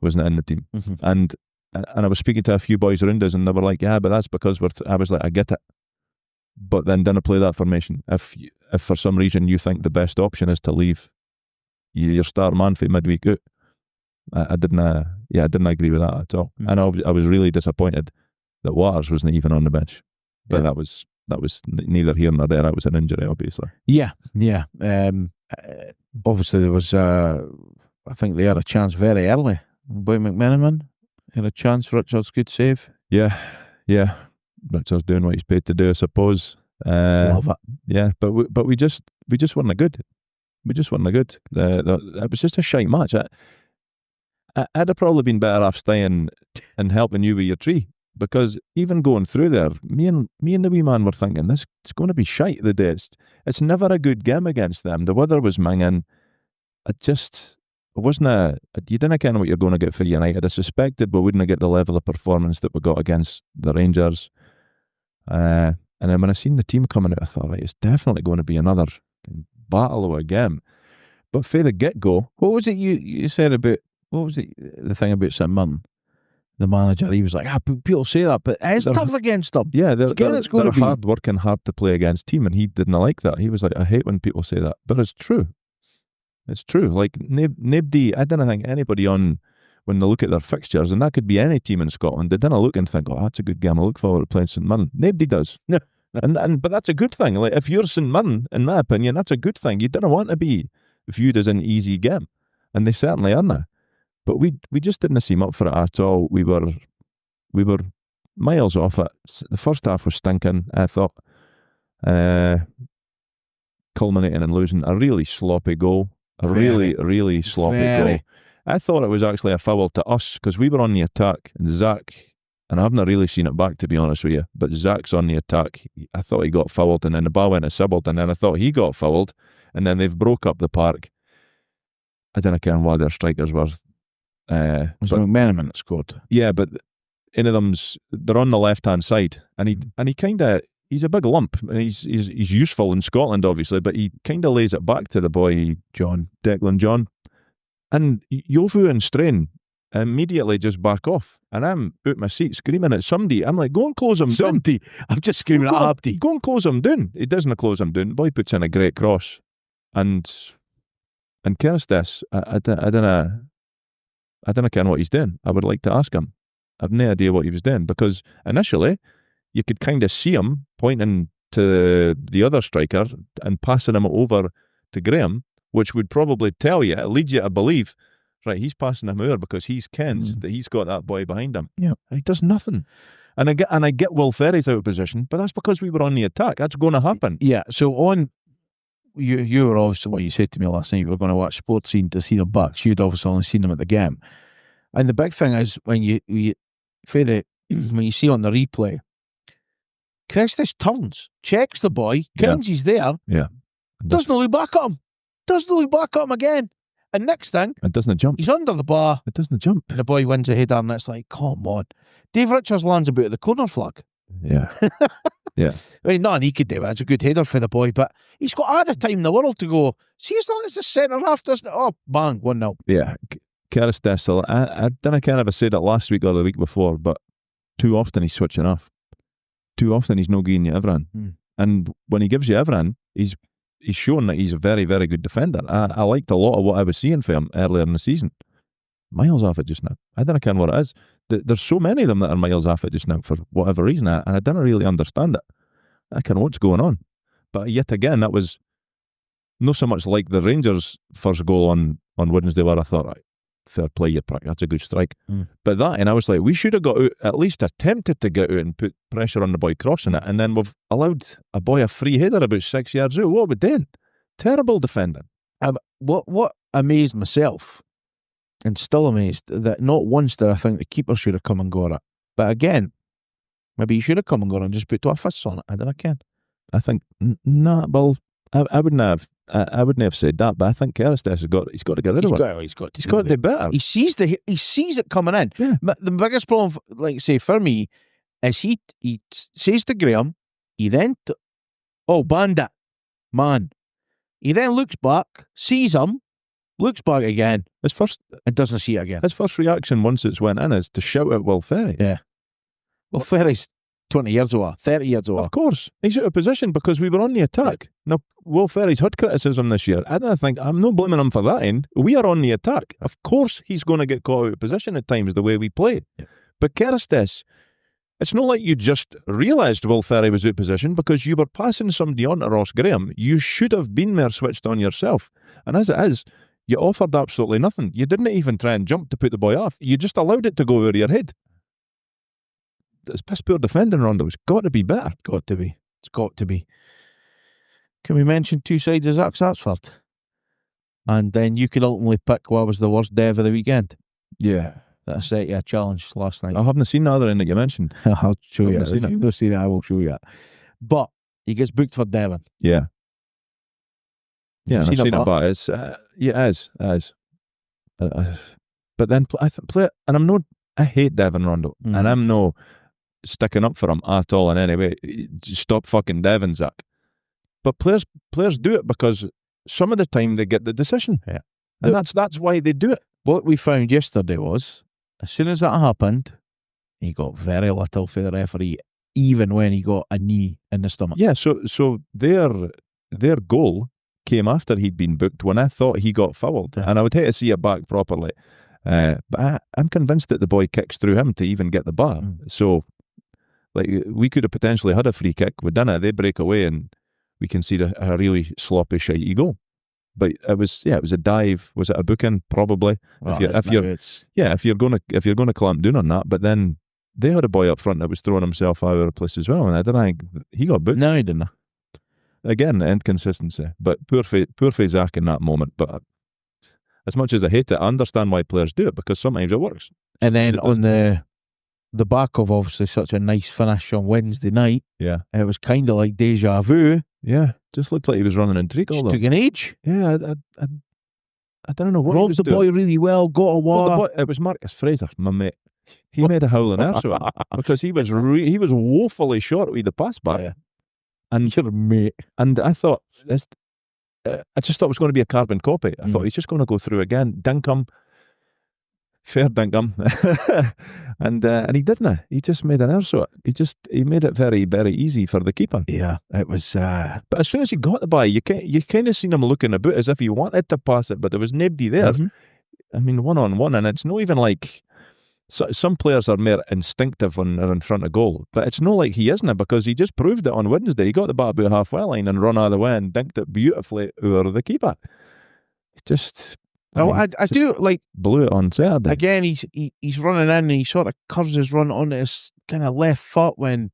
wasn't in the team. Mm-hmm. And I was speaking to a few boys around us, and they were like, yeah, but that's because I was like, I get it. But then didn't play that formation. If for some reason you think the best option is to leave your star man for midweek out, I didn't agree with that at all. Mm-hmm. And I was really disappointed that Waters wasn't even on the bench. But that was neither here nor there. That was an injury, obviously. Yeah. Obviously there was, I think they had a chance very early. Boy McMenamin had a chance. Richards good save. Yeah. Richards doing what he's paid to do, I suppose. Love it. Yeah, but we just weren't good. We just weren't good. It was just a shite match. I'd have probably been better off staying and helping you with your tree, because even going through there, me and the wee man were thinking, this it's going to be shite the day. It's never a good game against them. The weather was minging. You didn't kind of what you're going to get for United. I suspected we wouldn't get the level of performance that we got against the Rangers. And then when I seen the team coming out, I thought, right, it's definitely going to be another battle of a game. But for the get-go... What was it you said about... What was it, the thing about St Mirren? The manager, he was like, people say that, but it's tough against them. Yeah, they're be hard-working, hard to play against team, and he didn't like that. He was like, I hate when people say that. But it's true. It's true. Like, nobody, I don't think anybody when when they look at their fixtures, and that could be any team in Scotland, they didn't look and think, oh, that's a good game, I look forward to playing St Mirren. Nobody does. No. But that's a good thing. Like, if you're St Mirren, in my opinion, that's a good thing. You didn't want to be viewed as an easy game, and they certainly aren't. But we just didn't seem up for it at all. We were miles off it. The first half was stinking, I thought, culminating in losing a really sloppy goal. Really sloppy goal. I thought it was actually a foul to us because we were on the attack, and Zach, and I've not really seen it back, to be honest with you, but Zach's on the attack. I thought he got fouled, and then the ball went to Sibbald, and then I thought he got fouled, and then they've broke up the park. I don't know why their strikers were. It was McMenamin that scored. Yeah, but any of them's, they're on the left-hand side, and he kind of, he's a big lump, and he's useful in Scotland, obviously, but he kind of lays it back to the boy, Declan John. And Yovu and Strain immediately just back off. And I'm out my seat screaming at somebody. I'm like, go and close him down. Somebody. I'm just screaming at Abdi. Go and close him down. He doesn't close him down. The boy puts in a great cross. And Kerstes, I don't know what he's doing. I would like to ask him. I've no idea what he was doing, because initially you could kind of see him pointing to the other striker and passing him over to Graham, which would probably tell you, it leads you to believe, right, he's passing him over because he's kens that he's got that boy behind him. Yeah. And he does nothing. And I get Will Ferry's out of position, but that's because we were on the attack. That's going to happen. Yeah, so on, you were obviously, what you said to me last night, you were going to watch Sports Scene to see the Bucks. You'd obviously only seen them at the game. And the big thing is, when you see on the replay, Crestis turns, checks the boy, kens he's there, doesn't look back at him. Doesn't look back at him again. And next thing, it doesn't jump. He's under the bar. It doesn't jump. And the boy wins a header, and it's like, come on. Dave Richards lands about at the corner flag. Yeah. Yeah. I mean, nothing he could do. It's a good header for the boy, but he's got all the time in the world to go, see, as long as the centre half doesn't, oh, bang, 1-0. Yeah. Kerstes, I don't know if I said it last week or the week before, but too often he's switching off. Too often he's not giving you everything. And when he gives you everything, he's shown that he's a very, very good defender. I liked a lot of what I was seeing for him earlier in the season. Miles off it just now. I don't know what it is. There's so many of them that are miles off it just now for whatever reason, and I don't really understand it. I can know what's going on. But yet again, that was not so much like the Rangers' first goal on Wednesday, where I thought, right, fair play, you prick, that's a good strike. But that, and I was like, we should have got out, at least attempted to get out and put pressure on the boy crossing it, and then we've allowed a boy a free header about 6 yards out. What are we doing? Terrible defending. What amazed myself, and still amazed, that not once did I think the keeper should have come and got it. But again, maybe he should have come and got it and just put 2 fists on it. I don't know. I think, well, I wouldn't have said that, but I think Kerstes he's got to get rid of it. He's got to do better. He sees it coming in. Yeah. The biggest problem, like say for me, is he says to Graham, he then bandit, man. He then looks back, sees him, looks back again. His first, and doesn't see it again. His first reaction once it's went in is to shout at Will Ferry. Yeah. Will Ferry's 20 years away, 30 years away. Of course. He's out of position because we were on the attack. Now, Will Ferry's had criticism this year. I don't think, I'm not blaming him for that end. We are on the attack. Of course he's going to get caught out of position at times the way we play. Yeah. But Kerstes, it's not like you just realised Will Ferry was out of position because you were passing somebody on to Ross Graham. You should have been there switched on yourself. And as it is, you offered absolutely nothing. You didn't even try and jump to put the boy off. You just allowed it to go over your head. It's piss poor defending, Rondo. It's got to be better. Got to be. It's got to be. Can we mention 2 sides of Zach Satsford? And then you could ultimately pick what was the worst day of the weekend. Yeah. That I set you a challenge last night. I haven't seen the other end that you mentioned. I'll show you. If you've not seen it, I will show you it. But he gets booked for Devon. Yeah. Yeah, I've seen it, but it's, yeah, it is. But then I hate Devon Rondo, and I'm no sticking up for him at all in any way. Stop fucking Devon, Zach. But players do it because some of the time they get the decision. Yeah. And that's why they do it. What we found yesterday was, as soon as that happened, he got very little for the referee, even when he got a knee in the stomach. Yeah, so their goal came after he'd been booked when I thought he got fouled. Yeah. And I would hate to see it back properly. But I'm convinced that the boy kicks through him to even get the bar. So, like, we could have potentially had a free kick. We done it. They break away, and we concede a really sloppy, shitey goal. But it was a dive. Was it a booking? Probably. Well, if you're gonna clamp down on that. But then they had a boy up front that was throwing himself all over the place as well, and I don't think he got booked. No, he didn't. Again, inconsistency. But poor for Zach in that moment. But as much as I hate it, I understand why players do it, because sometimes it works. And then on the back of obviously such a nice finish on Wednesday night, it was kind of like deja vu. Yeah, just looked like he was running in treacle. Just took an age. Yeah, I don't know what he robbed was the doing. boy really well. Got a Well, it was Marcus Fraser, my mate. He made a howling air to him because he was woefully short with the pass back. Yeah. And your mate. And I thought this. I just thought it was going to be a carbon copy. I thought he's just going to go through again, dink him, fair dink him, and he didn't. He just made an error. So he made it very, very easy for the keeper. Yeah, it was. But as soon as he got the ball, you kind of seen him looking about as if he wanted to pass it, but there was nobody there. I mean, 1-on-1, and it's not even like. Some players are more instinctive when they're in front of goal, but it's not like he isn't, because he just proved it on Wednesday. He got the ball about halfway line and run out of the way and dinked it beautifully over the keeper. It just... I do like... Blew it on Saturday. Again, he's running in and he sort of curves his run onto his kind of left foot when,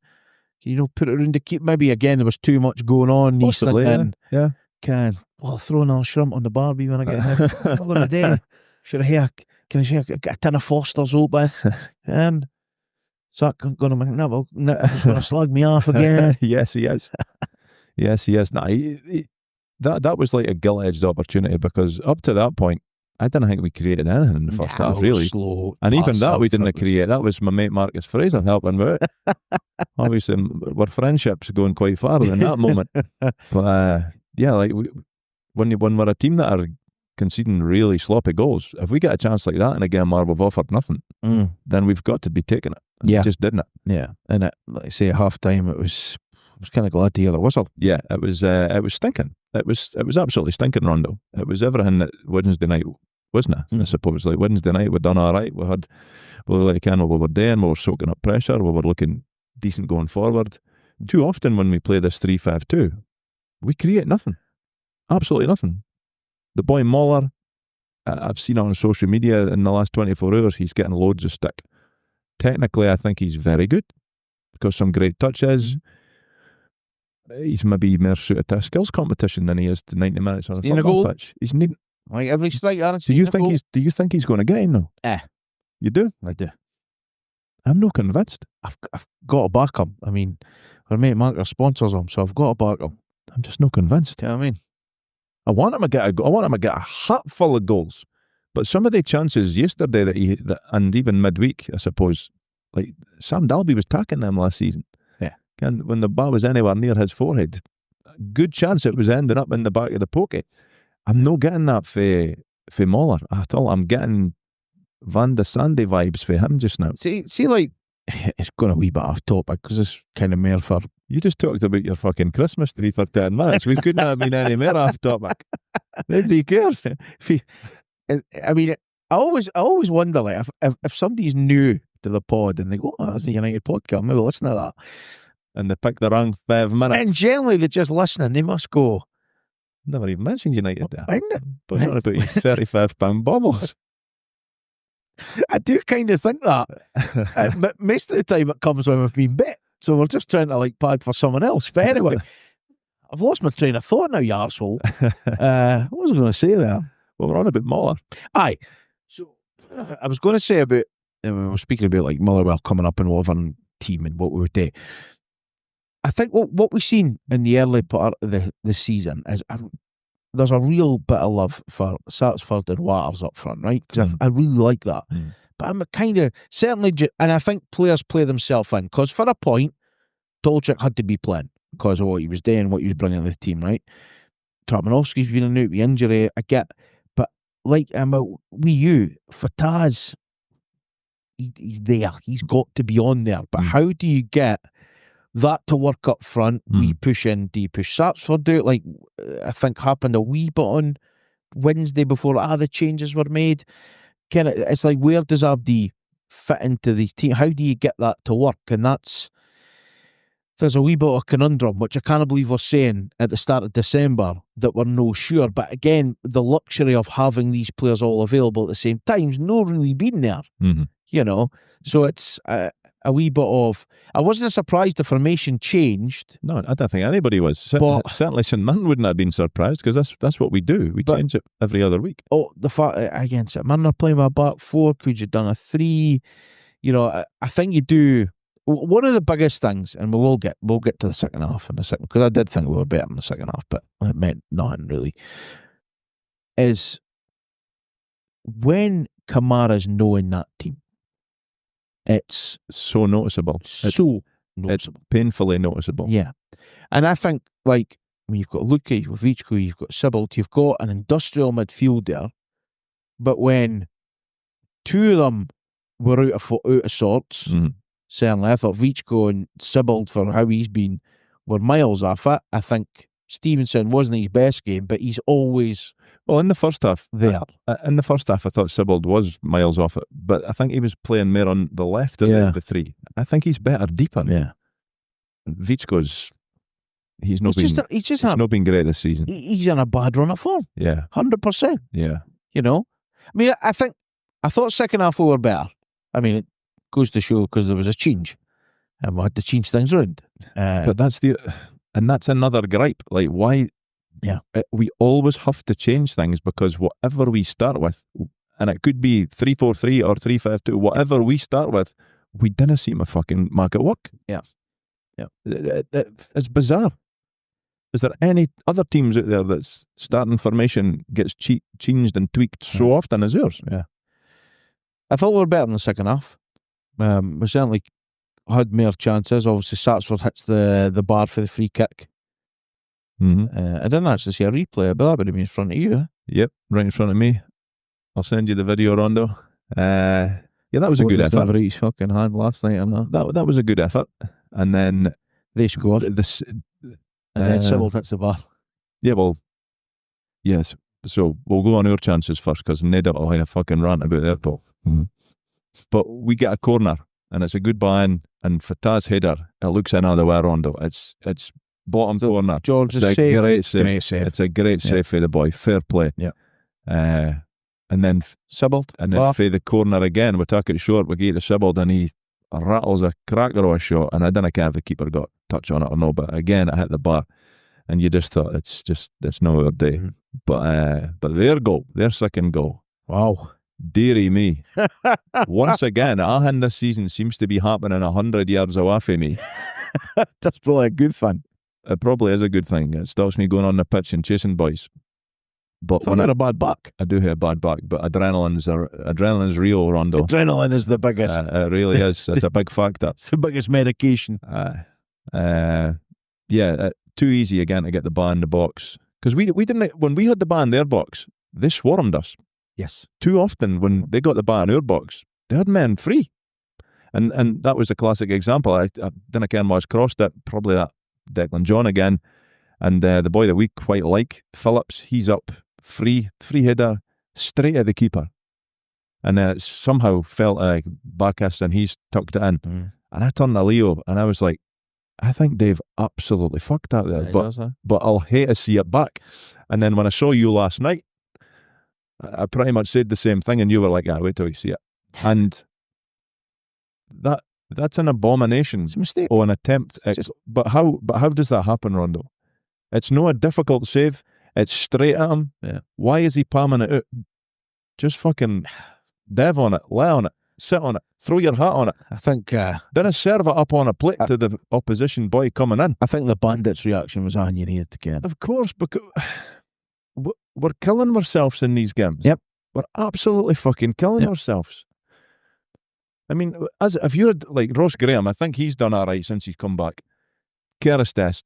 put it around the keep. Maybe, again, there was too much going on. Possibly, yeah. Throw another shrimp on the barbie when I get home. What am I going to do? Should I hear... Can I say, get a tin of Foster's open? And Zach going to make he's going to slag me off again. Yes, he is. Yes, he is. Nah, that was like a gilt-edged opportunity, because up to that point, I didn't think we created anything in the first half, really. Slow and even that we didn't create. That was my mate Marcus Fraser helping me out. Obviously, our friendship's going quite far in that moment. But like when we're a team that are conceding really sloppy goals, if we get a chance like that in a game where we've offered nothing, then we've got to be taking it. And we just didn't. Yeah, and like I say, at half time, I was kind of glad to hear the whistle. Yeah, it was stinking. It was absolutely stinking, Rondo. It was everything that Wednesday night, wasn't it? I suppose, like Wednesday night, we'd done all right. We were doing, we were soaking up pressure, we were looking decent going forward. Too often when we play this 3-5-2, we create nothing. Absolutely nothing. The boy Muller, I've seen it on social media in the last 24 hours, he's getting loads of stick. Technically, I think he's very good. Got some great touches. He's maybe more suited to a skills competition than he is to 90 minutes on a football pitch. He's needing... Like every strike, Do you think he's going to get in though? You do? I do. I'm not convinced. I've got to back him. I mean, our mate Marcus sponsors him, so I've got to back him. I'm just not convinced. Do you know what I mean? I want him to get a hat full of goals, but some of the chances yesterday and even midweek, I suppose, like Sam Dalby was tacking them last season. Yeah, and when the ball was anywhere near his forehead, good chance it was ending up in the back of the pocket. I'm not getting that for Muller at all. I'm getting Van de Sande vibes for him just now. See, like it's going a wee bit off topic because it's kind of more for. You just talked about your fucking Christmas tree for 10 minutes. We couldn't have been any more off topic. Nobody cares. I mean, I always wonder, like, if somebody's new to the pod and they go, "Oh, that's a United podcast, maybe listen to that," and they pick the wrong 5 minutes, and generally they're just listening. They must go. Never even mentioned United there. But not about your £35 baubles. I do kind of think that, but most of the time it comes when we've been bit. So we're just trying to like pad for someone else. But anyway, I've lost my train of thought now, you arsehole. What was I going to say there? Well, we're on about Muller. Aye. So I was going to say about, we were speaking about like Motherwell coming up and whatever team and what we would do. I think what we've seen in the early part of the season is there's a real bit of love for Satsford and Waters up front, right? Because I really like that. But I'm kind of, certainly, and I think players play themselves in, because for a point, Dolchik had to be playing because of what he was doing, what he was bringing to the team, right? Trapmanovsky's been in out with injury, I get, but like with you, Fataz, he's there, he's got to be on there, but how do you get that to work up front? We push in, do you push Satsford out, like I think happened a wee bit on Wednesday before the changes were made? kind of, it's like, where does Abdi fit into the team? How do you get that to work? And there's a wee bit of conundrum, which I can't believe we're saying at the start of December that we're no sure. But again, the luxury of having these players all available at the same time's not really been there, you know. So it's a wee bit of. I wasn't surprised the formation changed. No, I don't think anybody was. Certainly St Mirren wouldn't have been surprised, because that's what we do. We change it every other week. Oh, the fact again, St Mirren are playing with a back four. Could you have done a three? You know, I think you do. One of the biggest things, and we'll get to the second half in a second, because I did think we were better in the second half, but it meant nothing really, is when Kamara's knowing that team. It's so noticeable. Noticeable. It's painfully noticeable. Yeah. And I think, like, when you've got Luka, you've got Vichko, you've got Sibbald, you've got an industrial midfielder, but when two of them were out of sorts, certainly I thought Vichko and Sibbald, for how he's been, were miles off it. I think Stevenson wasn't his best game, but he's always in the first half there. In the first half, I thought Sibbald was miles off it, but I think he was playing more on the left of the three. I think he's better deeper. Yeah. Vichko's he's not been great this season. He's in a bad run of form. Yeah. 100%. Yeah. You know? I mean, I thought second half we were better. I mean, it goes to show because there was a change and we had to change things around. But that's another gripe. Like, why? Yeah. We always have to change things, because whatever we start with, and it could be 3-4-3 or 3-5-2, whatever we start with, we didn't seem to fucking make it work. Yeah. Yeah. It's bizarre. Is there any other teams out there that's starting formation gets changed and tweaked so often as yours? Yeah. I thought we were better in the second half. We certainly had more chances. Obviously, Satsford hits the bar for the free kick. I didn't actually see a replay, but that would have been in front of you. Yep, right in front of me. I'll send you the video, Rondo. Yeah, that was a good effort. Over his fucking hand last night, and that was a good effort. And then they scored. And then Sibbald hits the bar. Yeah, well, yes. So we'll go on our chances first, because Ned will have a fucking rant about their ball. But we get a corner, and it's a good buy-in, and Fatah's header, it looks another way, Rondo. It's bottom corner. George's save. Great save. It's a great save for the boy. Fair play. Yeah. And then Sibbald. And then for the corner again, we take it short, we get to Sibbald, and he rattles a cracker of a shot, and I don't care if the keeper got touch on it or no, but again, it hit the bar, and you just thought, it's not our day. But their second goal. Wow. Dearie me. Once again, Ahan this season seems to be happening 100 yards away from me. That's probably a good thing. It probably is a good thing. It stops me going on the pitch and chasing boys. But when I had a bad back. I do have a bad back, but adrenaline's real, Rondo. Adrenaline is the biggest. It really is. It's a big factor. It's the biggest medication. Too easy again to get the ball in the box. Because we didn't, when we had the ball in their box, they swarmed us. Yes. Too often when they got the ball in our box, they had men free. And that was a classic example. I didn't care was crossed it, probably that Declan John again. And the boy that we quite like, Phillips, he's up, free header, straight at the keeper. And then it somehow felt like Bacchus, and he's tucked it in. And I turned to Leo, and I was like, I think Dave absolutely fucked that there. But I'll hate to see it back. And then when I saw you last night, I pretty much said the same thing, and you were like, wait till you see it. And that's an abomination. It's a mistake. Or an attempt. But how does that happen, Rondo? It's not a difficult save. It's straight at him. Yeah. Why is he palming it out? Just fucking dev on it, lay on it, sit on it, throw your hat on it. I think then serve it up on a plate to the opposition boy coming in. I think the bandits' reaction was on you needed to get. Of course, because we're killing ourselves in these games. Yep. We're absolutely fucking killing ourselves. I mean, if you're like Ross Graham, I think he's done all right since he's come back. Tannadice Test,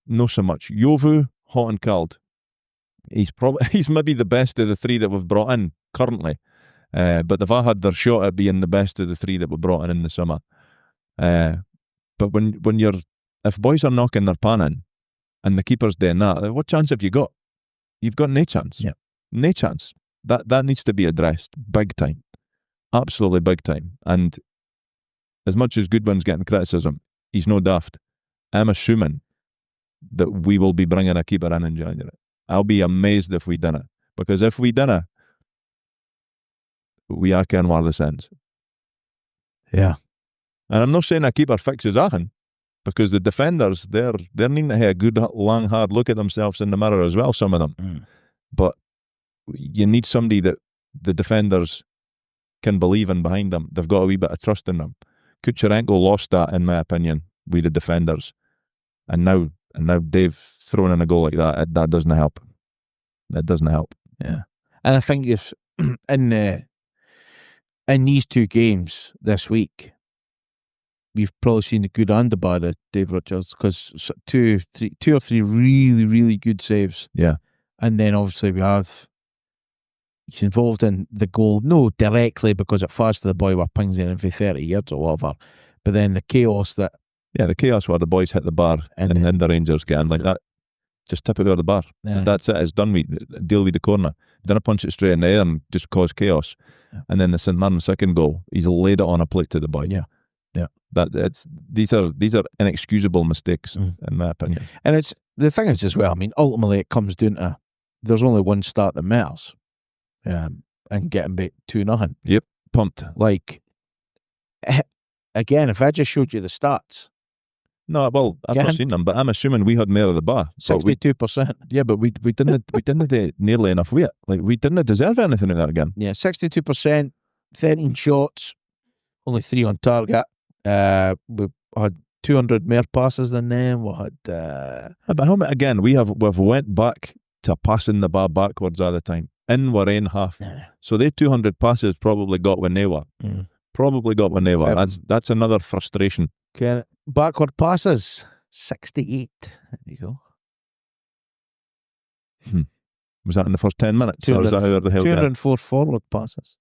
no so much. Yovu, hot and cold. He's maybe the best of the three that we've brought in currently. But they've all had their shot at being the best of the three that we brought in the summer. But if boys are knocking their pan in and the keeper's doing that, what chance have you got? You've got no chance. Yeah. No chance. That needs to be addressed big time. absolutely big time. And as much as Goodwin's getting criticism, he's no daft. I'm assuming that we will be bringing a keeper in January. I'll be amazed if we didn't, because if we didn't, we are ken where this ends. Yeah. And I'm not saying a keeper fixes Aachen, because the defenders, they're needing to have a good, long, hard look at themselves in the mirror as well, some of them. But you need somebody that the defenders can believe in behind them. They've got a wee bit of trust in them. Kucherenko lost that, in my opinion, with the defenders. And now Dave throwing in a goal like that, that doesn't help. That doesn't help. Yeah. And I think if in these two games this week, we've probably seen the good and the bad of Dave Richards, because two or three really, really good saves. Yeah. And then obviously he's involved in the goal, no directly because it falls to the boy with pings in for 30 yards or whatever, but then the chaos that... Yeah, the chaos where the boys hit the bar and the Rangers get in like that. Just tip it over the bar. Yeah. And that's it. It's done with, deal with the corner. Then I punch it straight in the air and just cause chaos. Yeah. And then the St Mirren second goal, he's laid it on a plate to the boy. Yeah. Yeah. These are inexcusable mistakes, in my opinion. And it's the thing is as well, I mean, ultimately it comes down to there's only one start that matters. And getting back 2-0. Yep. Pumped. Like, again, if I just showed you the stats. No, well, I've not seen them, but I'm assuming we had more of the bar. 62%. Yeah, but we didn't do nearly enough weight. Like, we didn't deserve anything in that game. Yeah, 62%, 13 shots, only 3 on target. We had 200 more passes than them. We had... But how many, again, we've went back to passing the bar backwards all the time. In our own half. Yeah. So they 200 passes probably got when they were. Probably got when they were. That's another frustration. Okay. Backward passes, 68. There you go. Was that in the first 10 minutes? Or was that how the hell 204 forward passes.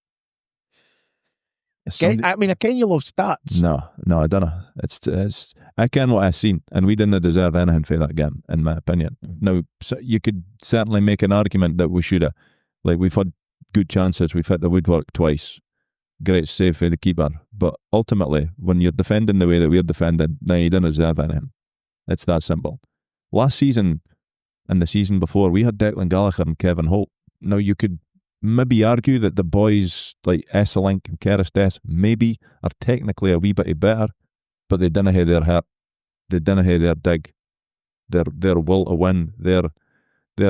I mean, I can you love stats? No, I don't know. It's I ken what I seen, and we didn't deserve anything for that game, in my opinion. Now, so you could certainly make an argument that we should have. Like, we've had good chances. We've hit the woodwork twice. Great save for the keeper. But ultimately, when you're defending the way that we're defending, now you don't deserve anything. It's that simple. Last season and the season before, we had Declan Gallagher and Kevin Holt. Now, you could maybe argue that the boys like Esselink and Tannadice Test maybe are technically a wee bit better, but they didn't have their heart. They didn't have their dig. Their will to win. Their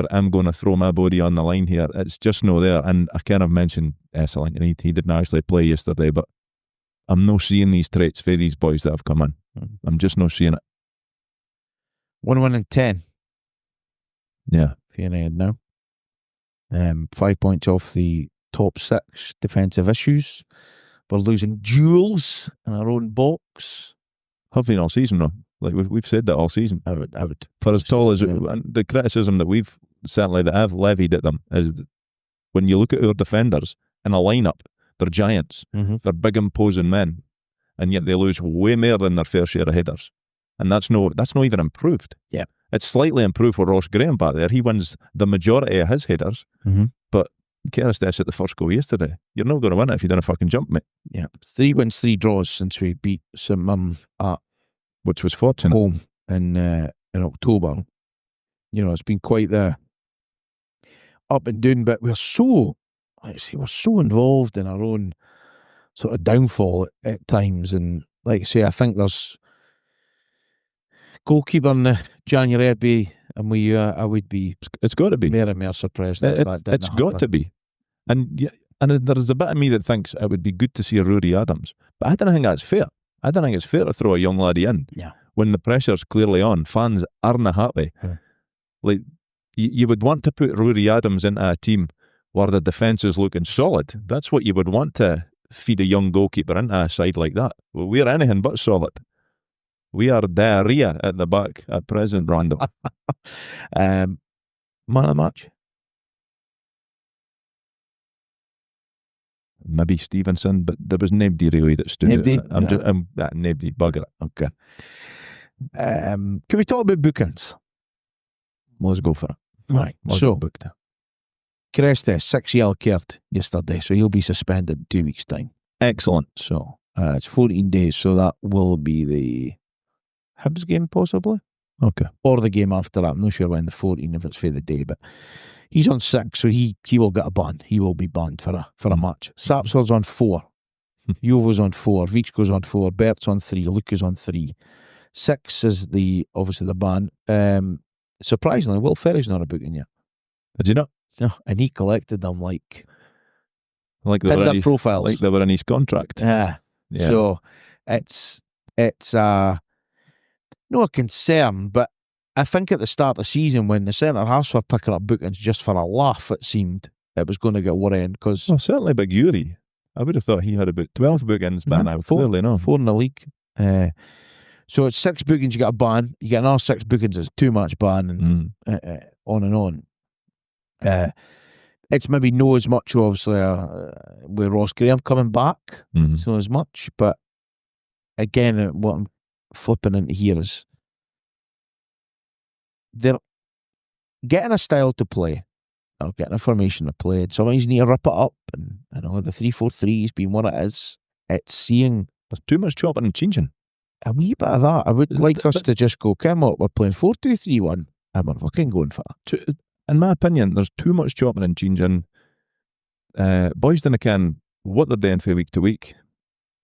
I'm going to throw my body on the line here. It's just no there. And I kind of mentioned Esselink, and he didn't actually play yesterday, but I'm not seeing these traits for these boys that have come in. I'm just not seeing it. 1 in 10. Yeah. For United now. 5 points off the top 6 defensive issues. We're losing duels in our own box. Have been all season, though. Like we've said that all season. I would. For as tall as the criticism that we've certainly that I've levied at them is that when you look at our defenders in a lineup, they're giants. They're big imposing men, and yet they lose way more than their fair share of headers. And that's not even improved. Yeah. It's slightly improved for Ross Graham back there. He wins the majority of his headers. But Tannadice Test at the first goal yesterday. You're not going to win it if you don't fucking jump, mate. Yeah. 3 wins, 3 draws since we beat St Mirren at which was fortunate. Home in October. You know, it's been quite the up and down, but we're so involved in our own sort of downfall at times. And like I say, I think there's goalkeeper in the January, I would be. It's got to be. More and more surprised if that didn't It's got happen. to be. And there's a bit of me that thinks it would be good to see a Rory Adams, but I don't think that's fair. I don't think it's fair to throw a young laddie in when the pressure's clearly on. Fans aren't happy. Like, you would want to put Rory Adams into a team where the defence is looking solid. That's what you would want to feed a young goalkeeper into a side like that. Well, we're anything but solid. We are diarrhea at the back at present, Randall. Man of the match? Maybe Stevenson, but there was nobody really that stood out. Nobody, bugger it. Okay. Can we talk about bookings? Let's go for it. Right. So, Creste, 6 yellow card yesterday, so he'll be suspended in 2 weeks' time. Excellent. So it's 14 days, so that will be the Hibs game possibly, Okay. or the game after that. I'm not sure when the 14, if it's for the day, but he's on 6, so he will get a ban. He will be banned for a match. Sapsford's on 4. Jovo's on 4, Vichko's on 4, Bert's on 3, Luca's on 3. 6 is obviously the ban. Surprisingly, Will Ferry's not a booking yet. Did you not? No, and he collected them like Like they were Tinder in his, profiles. like they were in his contract. Yeah. Yeah. So it's not a concern, but I think at the start of the season when the centre halves were picking up bookings just for a laugh, it seemed it was going to get worrying because Well, certainly Big Yuri. I would have thought he had about 12 bookings by now. Clearly not. 4 in the league. So it's 6 bookings, you get a ban. You get another 6 bookings, it's a 2-match ban, and on and on. It's maybe no as much, obviously, with Ross Graham coming back. It's not as much, but again, what I'm flipping into here is they're getting a style to play, or getting a formation to play. Sometimes you need to rip it up, and I know the 3-4-3 has been what it is. It's seeing There's too much chopping and changing. a wee bit of that. I would like us to just go, come on, we're playing 4-2-3-1, and we're fucking going for that. In my opinion, there's too much chopping and changing. Boys don't can what they're doing from week to week.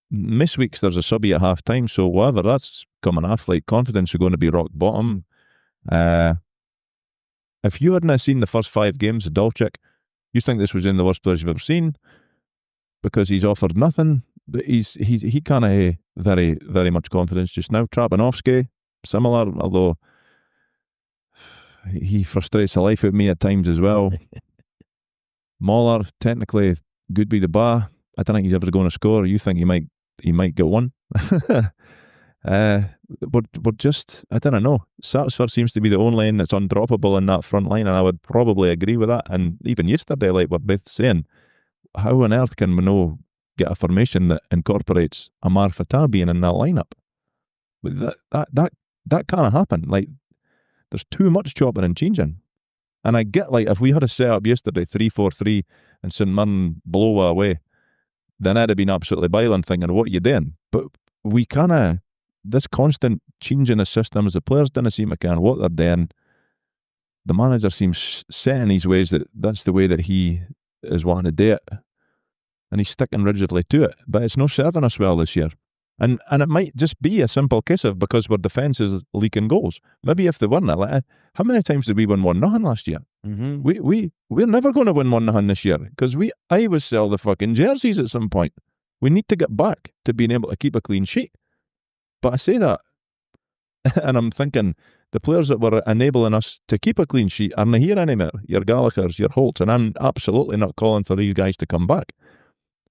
Most weeks there's a subby at half time, so whatever that's coming off, like confidence are going to be rock bottom. If you hadn't seen the first 5 games of Dolchik, you think this was in the worst players you've ever seen because he's offered nothing. But he kind of very, very much confidence just now. Trapanovsky, similar, although he frustrates the life out of me at times as well. Mahler, technically, good be the bar. I don't think he's ever going to score. You think he might get one? But just, I don't know. Sapsford seems to be the only line that's undroppable in that front line, and I would probably agree with that. And even yesterday, like we're both saying, how on earth can we no get a formation that incorporates Amar Fatah being in that lineup? That can't happen. Like, there's too much chopping and changing. And I get, like, if we had a set up yesterday, 3-4-3, and St Mirren blow away, then I'd have been absolutely boiling thinking, what are you doing? But we kind of, this constant changing of systems, the players didn't seem to care what they're doing. The manager seems set in his ways that that's the way that he is wanting to do it. And he's sticking rigidly to it. But it's not serving us well this year. And it might just be a simple case of because our defence is leaking goals. Maybe if they weren't, like, how many times did we win 1-0 last year? Mm-hmm. We're never going to win 1-0 this year because I would sell the fucking jerseys at some point. We need to get back to being able to keep a clean sheet. But I say that, and I'm thinking the players that were enabling us to keep a clean sheet are not here anymore. Your Gallaghers, your Holtz, and I'm absolutely not calling for these guys to come back.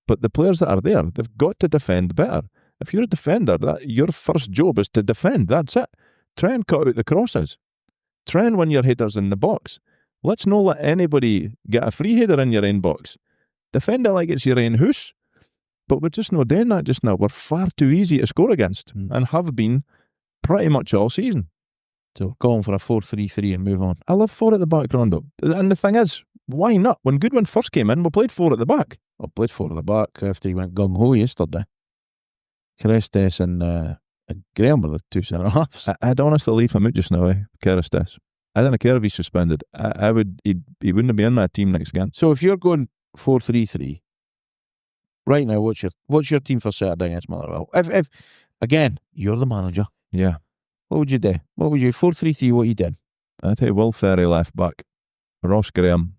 But the players that are there, they've got to defend better. If you're a defender, your first job is to defend. That's it. Try and cut out the crosses. Try and win your headers in the box. Let's not let anybody get a free header in your own box. Defend it like it's your own house. But we're just not doing that just now. We're far too easy to score against and have been pretty much all season. So going for a 4-3-3 and move on. I love 4 at the back, Rondo. And the thing is, why not? When Goodwin first came in, we played 4 at the back. I played 4 at the back after he went gung-ho yesterday. Carestes and Graham were the 2 centre-halves. I'd honestly leave him out just now, Carestes. I don't care if he's suspended. He wouldn't be in my team next game. So if you're going 4-3-3, right now, what's your team for Saturday against Motherwell? If again, you're the manager. Yeah. What would you do? 4-3-3, what you did? I'd take Will Ferry left back, Ross Graham,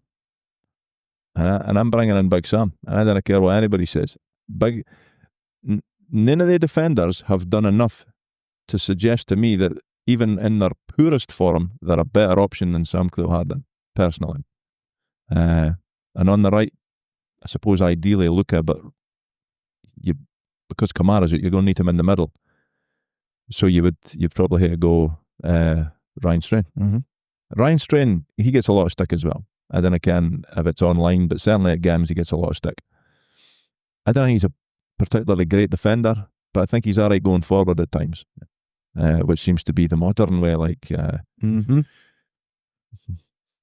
and I'm bringing in Big Sam. And I don't care what anybody says. None of the defenders have done enough to suggest to me that even in their poorest form, they're a better option than Sam Clew-Harden, personally. And on the right, I suppose ideally Luca, but because Kamara's out, you're going to need him in the middle. So you'd probably have to go Ryan Strain. Mm-hmm. Ryan Strain, he gets a lot of stick as well. I don't know if it's online, but certainly at games he gets a lot of stick. I don't think he's a particularly great defender, but I think he's alright going forward at times, which seems to be the modern way.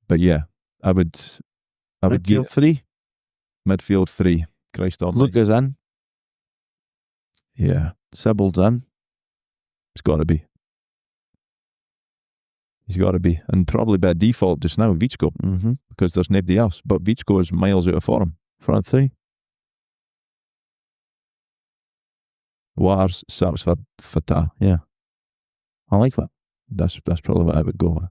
But yeah, I would Midfield 3. Midfield 3. Christ almighty. Luca's in. Yeah, Sybil's in. it's got to be. He's got to be. And probably by default just now, Vichko, Mm-hmm. because there's nobody else. But Vichko is miles out of form. Front three. Waters, Saps for Fatah. I like that. That's probably what I would go with.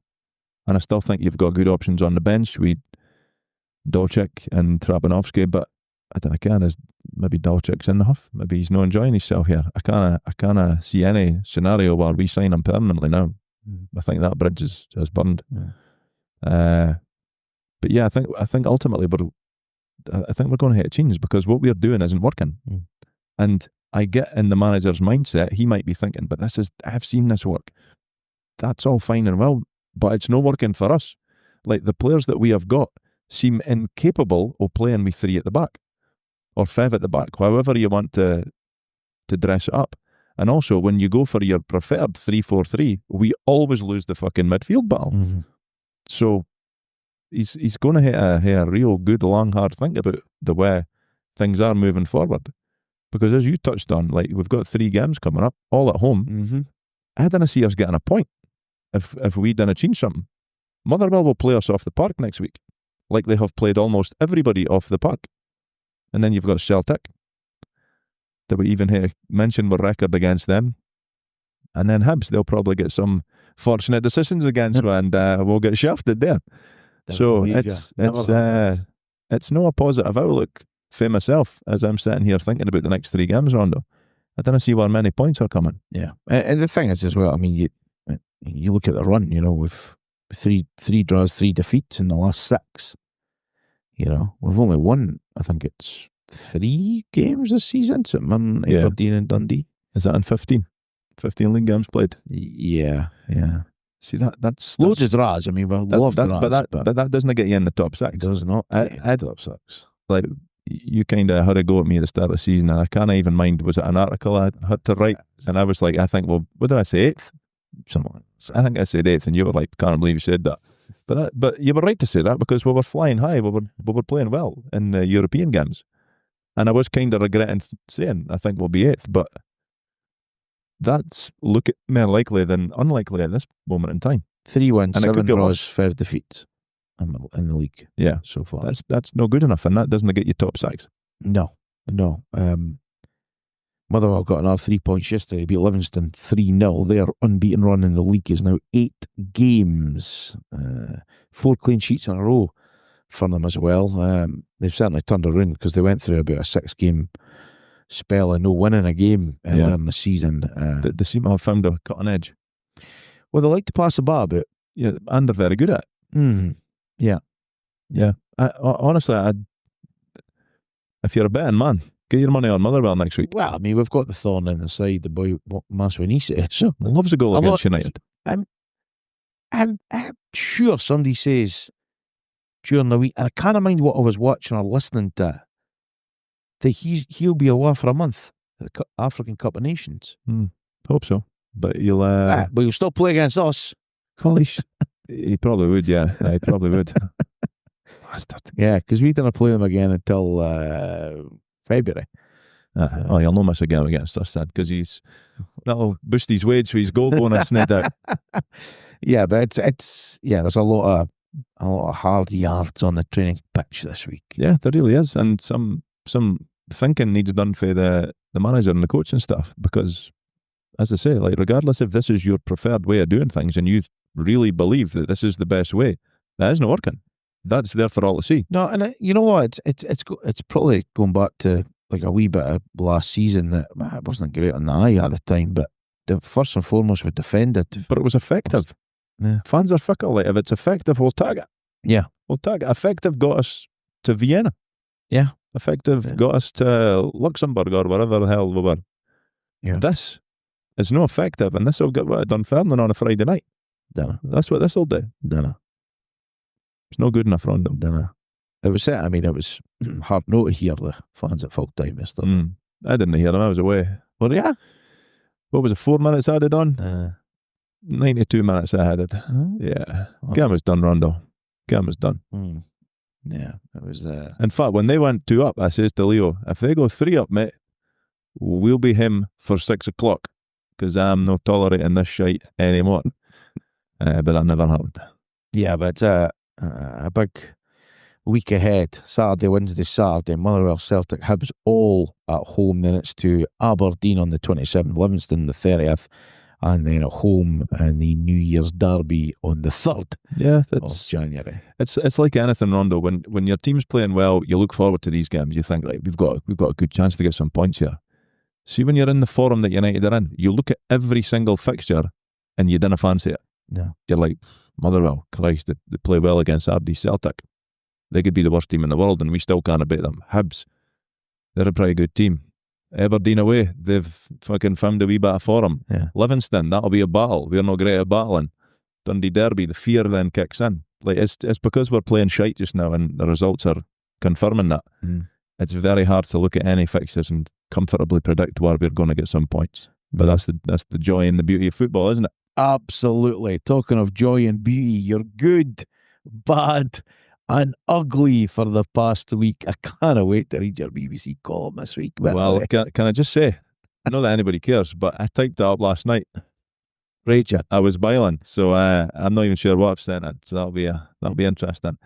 And I still think you've got good options on the bench with Dolchik and Trapanovsky, but I don't know, is maybe Dolchik's in the huff. Maybe he's not enjoying himself here. I can't see any scenario where we sign him permanently now. I think that bridge is burned. But yeah, I think ultimately I think we're going to hit a change because what we're doing isn't working. And I get in the manager's mindset, he might be thinking, but I've seen this work. That's all fine and well, but it's not working for us. Like the players that we have got seem incapable of playing with 3 at the back or 5 at the back, however you want to dress it up. And also, when you go for your preferred 3-4-3, we always lose the fucking midfield battle. Mm-hmm. So he's going to hit a real good, long, hard think about the way things are moving forward. Because as you touched on, like we've got 3 games coming up, all at home. Mm-hmm. I didn't see us getting a point if we didn't change something. Motherwell will play us off the park next week, like they have played almost everybody off the park. And then you've got Celtic, that we even mentioned were record against them. And then Hibs, they'll probably get some fortunate decisions against and we'll get shafted there. So it's not a positive outlook for myself as I'm sitting here thinking about the next 3 games, Rondo. I don't see where many points are coming. Yeah, and the thing is as well, I mean, you look at the run, with three draws, 3 defeats in the last 6. We've only won, I think it's 3 games this season, so Aberdeen and Dundee. Is that in 15? 15 league games played? Yeah. See, that's loads of draws. I mean, we love draws. But that doesn't get you in the top 6. It does not get you in the top 6. Like, you kind of had a go at me at the start of the season, and I can't even mind, was it an article I had to write? And I was like, I think, well, what did I say, 8th? Something like that. I think I said 8th, and you were like, can't believe you said that. But you were right to say that because we were flying high, we were playing well in the European games. And I was kind of regretting saying, I think we'll be 8th, but that's look at more likely than unlikely at this moment in time. 3 wins, And 7 draws, 5 defeats in the league. Yeah, so far. That's not good enough, and that doesn't get you top 6. No. Motherwell got another 3 points yesterday. They beat Livingston 3-0. Their unbeaten run in the league is now 8 games, 4 clean sheets in a row for them as well. They've certainly turned around because they went through about a 6-game spell of no winning a game earlier in the season. They seem to have found a cutting edge. Well, they like to pass the ball about. Yeah, and they're very good at it. Mm-hmm. Yeah. Honestly, if you're a betting man, get your money on Motherwell next week. Well, I mean, we've got the thorn in the side, the boy Maswanise. So loves a goal against United. I'm sure somebody says during the week, and I can't mind what I was watching or listening to, that he'll be away for a month at the African Cup of Nations. Hope so. But he'll still play against us. He probably would, yeah. He probably would. Bastard. Yeah, because we didn't play him again until February. He'll not miss a game against us, sad, because that'll boost his wage for his goal bonus, no doubt. Yeah, but it's there's a lot of hard yards on the training pitch this week. Yeah, there really is, and some thinking needs done for the manager and the coach and stuff, because, as I say, like regardless if this is your preferred way of doing things and you really believe that this is the best way, that isn't working. That's there for all to see. No, and you know what? It's probably going back to like a wee bit of last season that it wasn't great on the eye at the time, but first and foremost we defended. But it was effective. Yeah. Fans are fickle. Like, if it's effective, we'll tag it. Yeah. We'll tag it. Effective got us to Vienna. Yeah. Effective got us to Luxembourg or wherever the hell we were. Yeah. This is no effective, and this will get Dunfermline on a Friday night. Dunno. That's what this will do. Dunno. It's not good enough for them. Dunno. It was hard not to hear the fans at full time yesterday. I didn't hear them. I was away. Well, yeah. What was it, 4 minutes added on? 92 minutes I had it. Yeah. Game was done, Rondo. Game was done. Yeah, it was... In fact, when they went 2 up, I says to Leo, if they go 3 up, mate, we'll be him for 6 o'clock because I'm not tolerating this shite anymore. But that never happened. Yeah, but a big week ahead. Saturday, Wednesday, Saturday, Motherwell, Celtic, Hibs all at home. Then it's to Aberdeen on the 27th, Livingston the 30th, and then at home in the New Year's Derby on the 3rd of January. It's like anything, Rondo. When your team's playing well, you look forward to these games. You think, right, we've got a good chance to get some points here. See, when you're in the form that United are in, you look at every single fixture and you didn't fancy it. No. You're like, Motherwell, Christ, they play well against Aberdeen, Celtic. They could be the worst team in the world and we still can't beat them. Hibs, they're a pretty good team. Aberdeen away, they've fucking found a wee bit of form. Yeah. Livingston, that'll be a battle. We're not great at battling. Dundee Derby, the fear then kicks in. Like it's because we're playing shite just now and the results are confirming that. It's very hard to look at any fixtures and comfortably predict where we're going to get some points. But that's the joy and the beauty of football, isn't it? Absolutely. Talking of joy and beauty, you're good, bad, and ugly for the past week. I can't wait to read your BBC column this week. Well, can I just say, not that anybody cares, but I typed it up last night. Rachel, I was biling, so I'm not even sure what I've sent it. So that'll be interesting.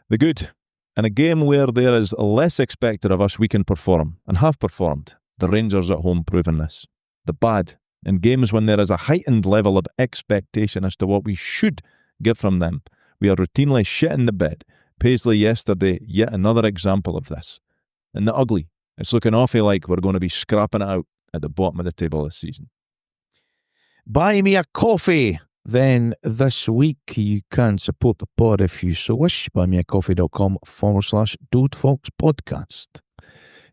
The good, in a game where there is less expected of us, we can perform and have performed. The Rangers at home proving this. The bad, in games when there is a heightened level of expectation as to what we should get from them, we are routinely shitting the bed. Paisley yesterday, yet another example of this. And the ugly, it's looking awfully like we're going to be scrapping it out at the bottom of the table this season. buy me a coffee. Then this week you can support the pod if you so wish. buymeacoffee.com/Dude podcast.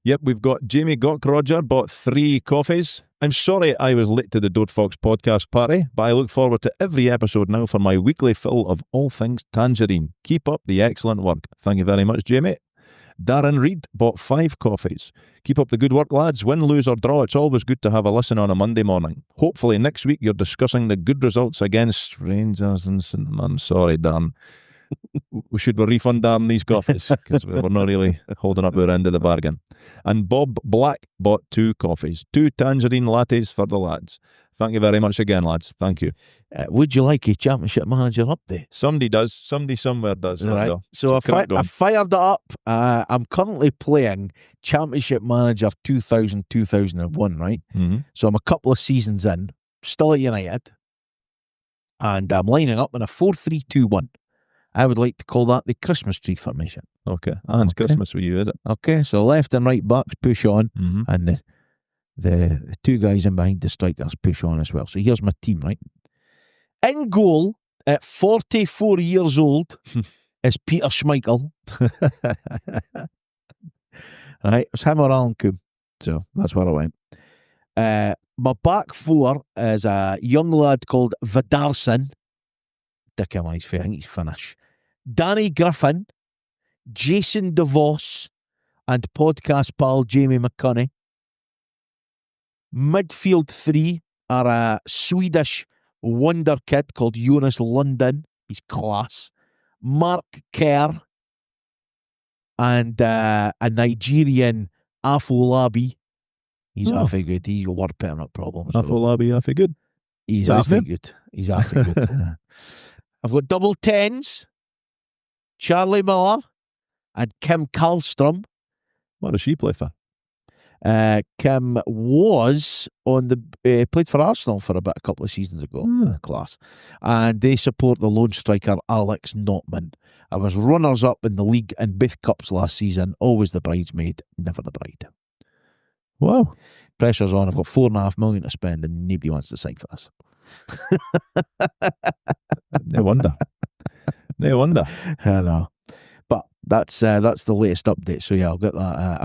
Yep, we've got Jamie Roger bought 3 coffees. I'm sorry I was late to the Dode Fox podcast party, but I look forward to every episode now for my weekly fill of all things tangerine. Keep up the excellent work. Thank you very much, Jamie. Darren Reed bought 5 coffees. Keep up the good work, lads. Win, lose or draw, it's always good to have a listen on a Monday morning. Hopefully next week you're discussing the good results against Rangers and St. Man. Sorry, Darren. Should we refund Darren these coffees? Because we're not really holding up our end of the bargain. And Bob Black bought 2 coffees. 2 tangerine lattes for the lads. Thank you very much again, lads. Thank you. Would you like a Championship Manager update? Somebody does. Somebody somewhere does. Right. So I fired it up. I'm currently playing Championship Manager 2000-2001, right? Mm-hmm. So I'm a couple of seasons in, still at United, and I'm lining up in a 4-3-2-1. I would like to call that the Christmas tree formation. Okay. And it's Christmas with you, is it? Okay, so left and right backs push on, Mm-hmm. and the 2 guys in behind the strikers push on as well. So here's my team, right? In goal, at 44 years old, is Peter Schmeichel. Right, it's him or Alan Coombe. So that's where I went. My back 4 is a young lad called Vidarsson. Dick him on his face. I think he's Finnish. Danny Griffin, Jason DeVos, and podcast pal Jamie McConney. Midfield 3 are a Swedish wonder kid called Jonas Lundin. He's class. Mark Kerr and a Nigerian Afolabi. He's awfully good. He's got work permit problems. Afolabi, awfully good. He's awfully good. He's awfully good. I've got double 10s, Charlie Miller and Kim Karlstrom. What does she play for? Kim was on the played for Arsenal for a couple of seasons ago. Class. And they support the lone striker Alex Notman. I was runners-up in the league and both cups last season. Always the bridesmaid, never the bride. Wow. Pressure's on. I've got $4.5 million to spend and nobody wants to sign for us. No wonder. No wonder. I know. But that's the latest update. So yeah, I'll get that. I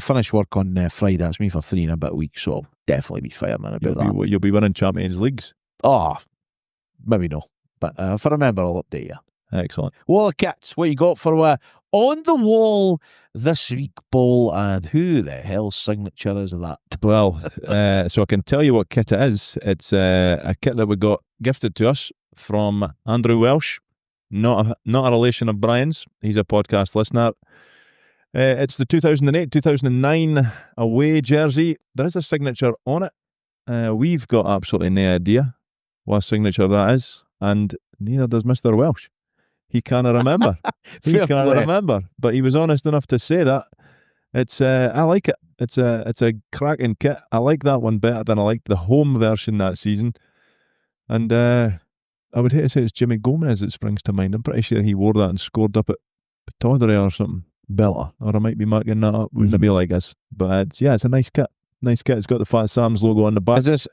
finish work on Friday. It's me for 3 and a bit weeks, so I'll definitely be firing about that. You'll be winning Champions Leagues. Oh, maybe no. But if I remember, I'll update you. Excellent. Wall of Kits, what you got for on the wall this week, Paul? And who the hell's signature is that? Well, so I can tell you what kit it is. It's a kit that we got gifted to us from Andrew Welsh, not a relation of Brian's. He's a podcast listener. It's the 2008-2009 away jersey. There is a signature on it. We've got absolutely no idea what signature that is, and neither does Mr. Welsh. He can't remember. He Fair can't play. remember, but he was honest enough to say that. It's I like it. It's a cracking kit. I like that one better than I liked the home version that season. And I would hate to say it's Jimmy Gomez that springs to mind. I'm pretty sure he wore that and scored up at Tawdry or something. Belter. Or I might be marking that up. Wouldn't it be like us? But it's a nice kit. Nice kit. It's got the Fat Sam's logo on the back. Was this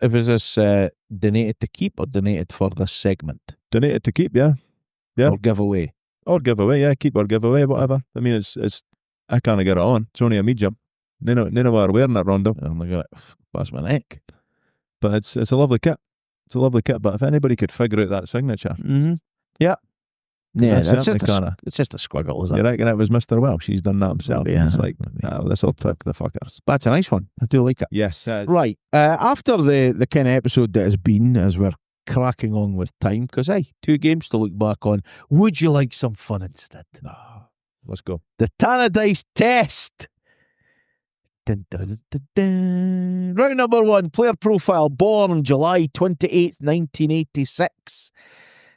donated to keep or donated for this segment? Donated to keep, yeah. Or giveaway? Or giveaway, yeah. Keep or giveaway, whatever. I mean, it's I can't get it on. It's only a me jump. They know we're wearing that, Rondo. I'm like, that's my neck. But it's a lovely kit. It's a lovely kit. But if anybody could figure out that signature, Yeah. Yeah, That's it's certainly it's just a squiggle, isn't you it? reckon it was Mr. Welsh? He's done that himself. Maybe, It's yeah. like, this will trick the fuckers. But it's a nice one. I do like it. Yes. Right. After the kind of episode that has been, as we're cracking on with time, because, hey, 2 games to look back on, would you like some fun instead? Let's go. The Tannadice Test. Dun, dun, dun, dun. Round number 1, player profile, born July 28th, 1986.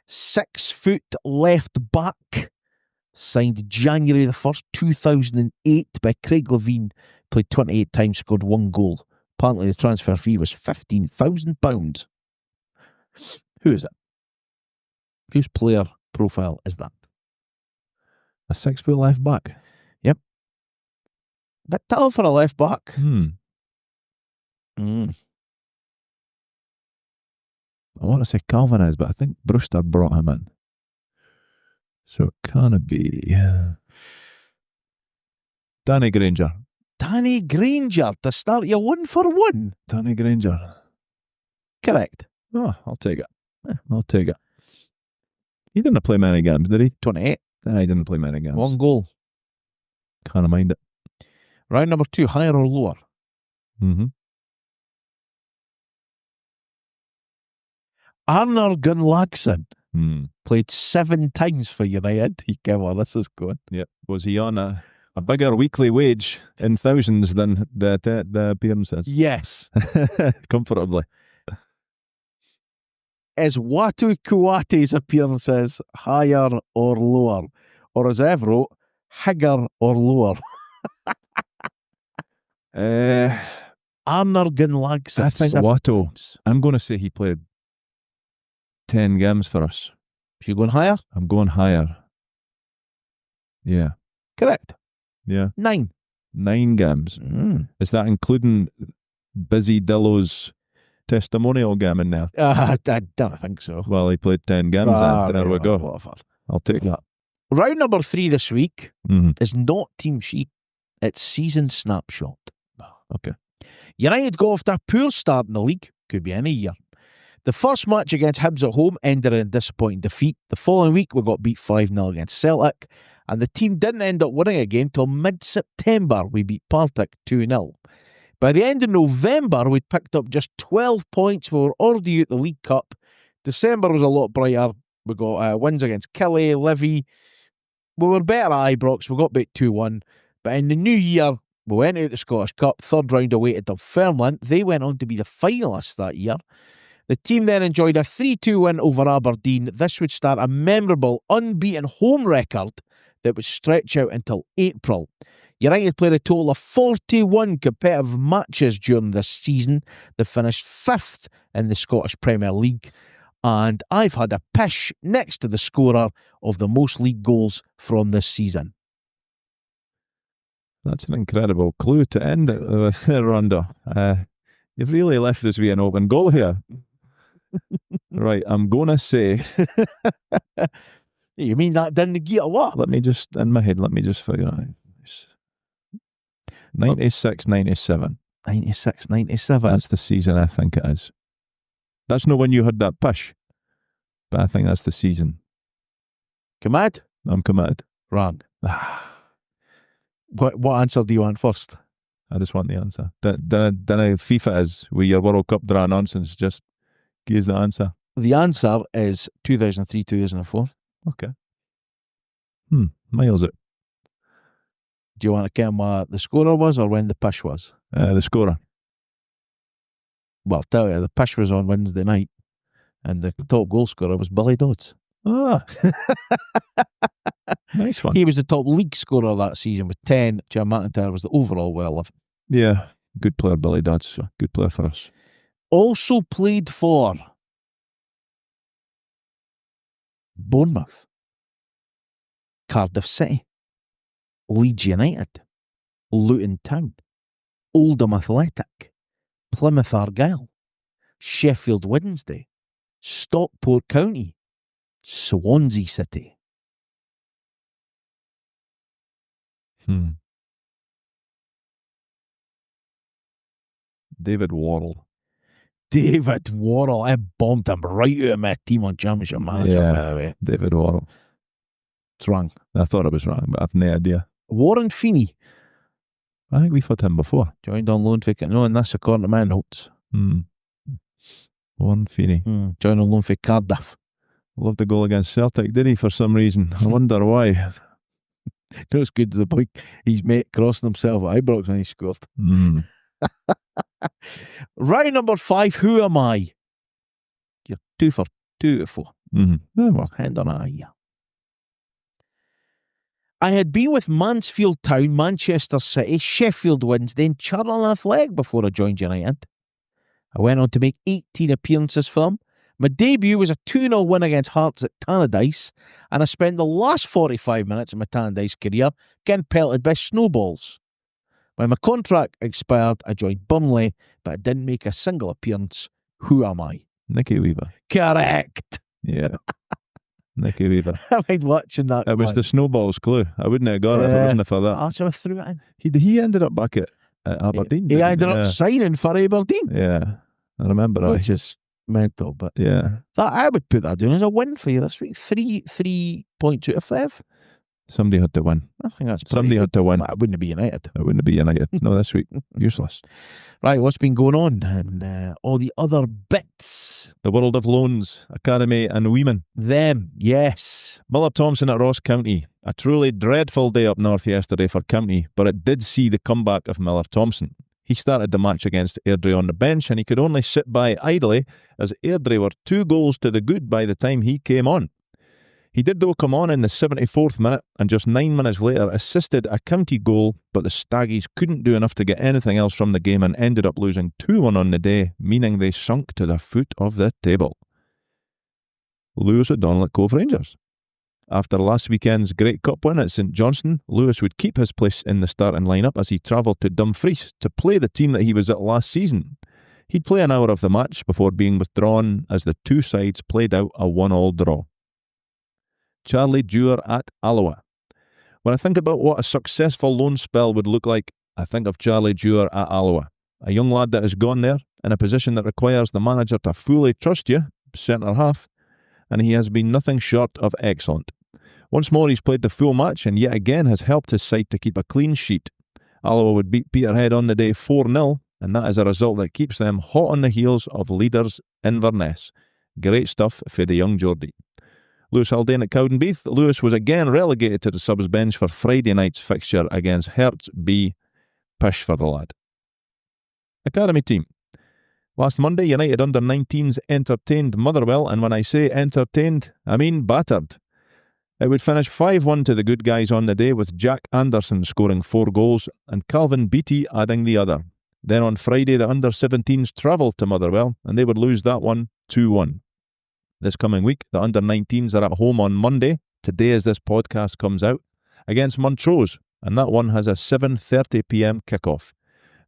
6 foot left back. Signed January the 1st, 2008 by Craig Levine. Played 28 times, scored 1 goal. Apparently the transfer fee was £15,000. Who is it? Whose player profile is that? A 6 foot left back. Bit tall for a left back. I want to say Calvin is, but I think Brewster brought him in. So can it be Danny Granger? Danny Granger to start your 1-for-1. Danny Granger. Correct. Oh, I'll take it. I'll take it. He didn't play many games, did he? 28. Nah, he didn't play many games. 1 goal. Can't mind it. Round number 2, higher or lower? Mm-hmm. Arnar Gunnlaugsson Hmm. played 7 times for United. You get where this is going. Yep. Was he on a bigger weekly wage in thousands than the appearances? Yes. Comfortably. Is Watu Kuate's appearances higher or lower? Or as Ev wrote, higher or lower? Arnar Gunnlaugsson. I think 7 Watto. times. I'm going to say he played 10 games for us. You going higher? I'm going higher. Yeah. Correct. Yeah. 9. 9 games. Is that including Busy Dillo's testimonial game in there? I don't think so. Well, he played 10 games. There we go. Whatever. I'll take that. Round number 3 this week Mm-hmm. is not team sheet. It's season snapshot. Okay. United got off to a poor start in the league. Could be any year. The first match against Hibs at home ended in a disappointing defeat. The following week, we got beat 5-0 against Celtic, and the team didn't end up winning a game till mid-September. We beat Partick 2-0. By the end of November, we'd picked up just 12 points. We were already out the League Cup. December was a lot brighter. We got wins against Killie, Livy. We were better at Ibrox. We got beat 2-1. But in the new year, we went out the Scottish Cup, 3rd round away to Dunfermline. They went on to be the finalists that year. The team then enjoyed a 3-2 win over Aberdeen. This would start a memorable, unbeaten home record that would stretch out until April. United played a total of 41 competitive matches during this season. They finished 5th in the Scottish Premier League. And I've had a pish next to the scorer of the most league goals from this season. That's an incredible clue to end it with, Rondo. You've really left this with an open goal here. Right, I'm going to say... You mean that didn't get a what? Let me just figure out. 96, 97. 96, 97. That's the season I think it is. That's not when you had that push, but I think that's the season. Committed? I'm committed. Wrong. What answer do you want first? I just want the answer. Then FIFA is with your World Cup draw nonsense. Just give us the answer. The answer is 2003, 2004. Okay. Miles it. Do you want to tell me what the scorer was or when the push was? The scorer. Well, I'll tell you, the push was on Wednesday night and the top goal scorer was Billy Dodds. Ah. Nice one. He was the top league scorer that season with 10. Jim McIntyre was the overall well 11. Yeah. Good player, Billy Dodds. Good player for us. Also played for Bournemouth, Cardiff City, Leeds United, Luton Town, Oldham Athletic, Plymouth Argyle, Sheffield Wednesday, Stockport County, Swansea City. David Worrell. David Worrell. I bombed him right out of my team on Championship Manager, by the way. David Worrell. It's wrong. I thought I was wrong, but I've no idea. Warren Feeney. I think we've had him before. Joined on loan for... No, and that's according to my notes. Warren Feeney. Joined on loan for Cardiff. Loved the goal against Celtic, did he, for some reason? I wonder why. Not as good as the boy, his mate crossing himself at Ibrox when he scored. Round number 5, who am I? You're 2 for 2 to 4. Yeah, well, Hand on eye. I had been with Mansfield Town, Manchester City, Sheffield Wednesday and Charlton Athletic before I joined United. I went on to make 18 appearances for them. My debut was a 2-0 win against Hearts at Tannadice, and I spent the last 45 minutes of my Tannadice career getting pelted by snowballs. When my contract expired, I joined Burnley, but I didn't make a single appearance. Who am I? Nicky Weaver. Correct. Yeah. Nicky Weaver. I mind watching that. It was the snowballs clue. I wouldn't have got it if it wasn't for that. So I threw it in. He ended up back at Aberdeen. He ended up signing for Aberdeen. Yeah. I remember Which is mental, but yeah. That I would put that down as a win for you this week. 3.2 to 5. Somebody had to win. I think that's Somebody had to win. But it wouldn't be United. It wouldn't be United. No, this week. Useless. Right, what's been going on? And all the other bits. The world of loans, academy and women. Them, yes. Miller Thompson at Ross County. A truly dreadful day up north yesterday for County, but it did see the comeback of Miller Thompson. He started the match against Airdrie on the bench and he could only sit by idly as Airdrie were 2 goals to the good by the time he came on. He did though come on in the 74th minute and just 9 minutes later assisted a County goal, but the Staggies couldn't do enough to get anything else from the game and ended up losing 2-1 on the day, meaning they sunk to the foot of the table. Lewis O'Donnell at Cove Rangers. After last weekend's Great Cup win at St Johnstone, Lewis would keep his place in the starting lineup as he travelled to Dumfries to play the team that he was at last season. He'd play an hour of the match before being withdrawn as the two sides played out a 1-1 draw. Charlie Dewar at Alloa. When I think about what a successful loan spell would look like, I think of Charlie Dewar at Alloa. A young lad that has gone there in a position that requires the manager to fully trust you, centre half, and he has been nothing short of excellent. Once more, he's played the full match and yet again has helped his side to keep a clean sheet. Alloa would beat Peterhead on the day 4-0, and that is a result that keeps them hot on the heels of leaders Inverness. Great stuff for the young Geordie. Lewis Haldane at Cowdenbeath. Lewis was again relegated to the subs bench for Friday night's fixture against Herts B. Pish for the lad. Academy team. Last Monday, United under-19s entertained Motherwell, and when I say entertained, I mean battered. It would finish 5-1 to the good guys on the day, with Jack Anderson scoring 4 goals and Calvin Beattie adding the other. Then on Friday, the under-17s travelled to Motherwell, and they would lose that one 2-1. This coming week, the under-19s are at home on Monday, today as this podcast comes out, against Montrose, and that one has a 7:30pm kickoff.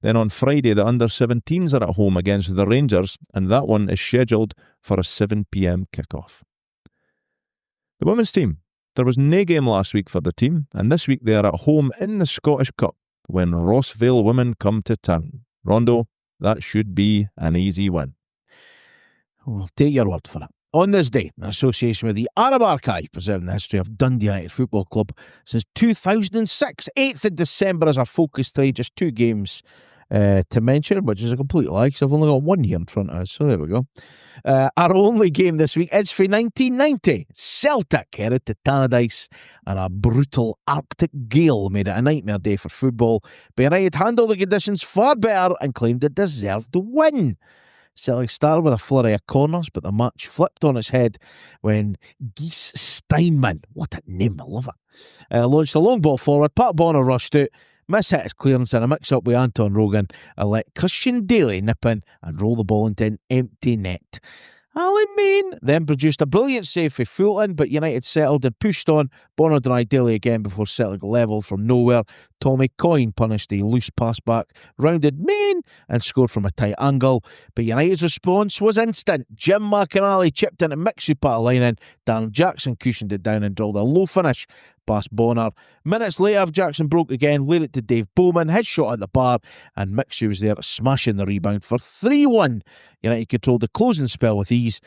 Then on Friday, the under-17s are at home against the Rangers, and that one is scheduled for a 7pm kickoff. The women's team. There was no game last week for the team, and this week they are at home in the Scottish Cup when Rossvale women come to town. Rondo, that should be an easy win. We'll take your word for it. On this day, in association with the Arab Archive, preserving the history of Dundee United Football Club since 2006, 8th of December is our focus day, just 2 games to mention, which is a complete lie because I've only got 1 year in front of us. So there we go. Our only game this week is for 1990. Celtic headed to Tannadice, and a brutal Arctic gale made it a nightmare day for football. But United handled the conditions far better and claimed it deserved to win. Celtic started with a flurry of corners, but the match flipped on its head when Geese Steinman, what a name, I love it, launched a long ball forward. Pat Bonner rushed out, mishit his clearance in a mix-up with Anton Rogan, and let Christian Daly nip in and roll the ball into an empty net. Alan Main then produced a brilliant save for Fulton, but United settled and pushed on. Bonner denied Daly again before Celtic levelled from nowhere. Tommy Coyne punished a loose pass back, rounded Main and scored from a tight angle. But United's response was instant. Jim McInally chipped in a Mixu Patalainen. Darren Jackson cushioned it down and drilled a low finish past Bonner. Minutes later, Jackson broke again, laid it to Dave Bowman, his shot at the bar, and Mixu was there smashing the rebound for 3-1. United controlled the closing spell with ease.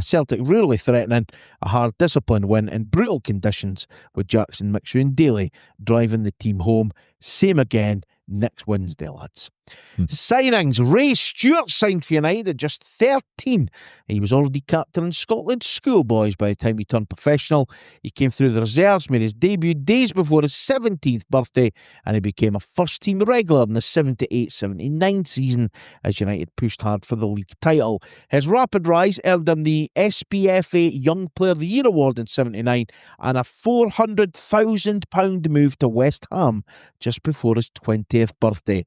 Celtic rarely threatening a hard, disciplined win in brutal conditions, with Jackson, Mixu and Daly driving the team home. Same again next Wednesday, lads. Signings. Ray Stewart signed for United at just 13. He was already captain in Scotland's schoolboys by the time he turned professional. He came through the reserves, made his debut days before his 17th birthday, and he became a first-team regular in the 78-79 season as United pushed hard for the league title. His rapid rise earned him the SPFA Young Player of the Year award in 79 and a £400,000 move to West Ham just before his 20th birthday.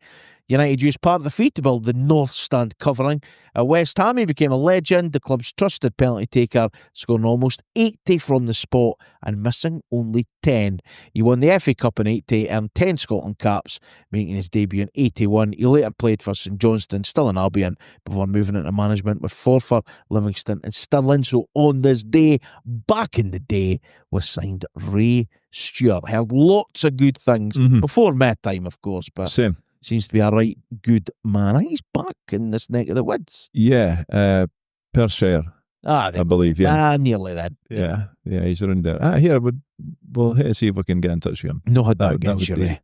United used part of the fee to build the North Stand covering. At West Ham, he became a legend, the club's trusted penalty taker, scoring almost 80 from the spot and missing only 10. He won the FA Cup in 80, earned 10 Scotland caps, making his debut in 81. He later played for St Johnstone, still in Albion, before moving into management with Forfar, Livingston and Stirling. So on this day, back in the day, was signed Ray Stewart. Heard lots of good things before my time, of course, but Same. Seems to be a right good man. I think he's back in this neck of the woods. Yeah, Perthshire, I believe. Yeah, nearly then. Yeah, he's around there. Here, we'll hit to see if we can get in touch with him. No, that against you, Ray.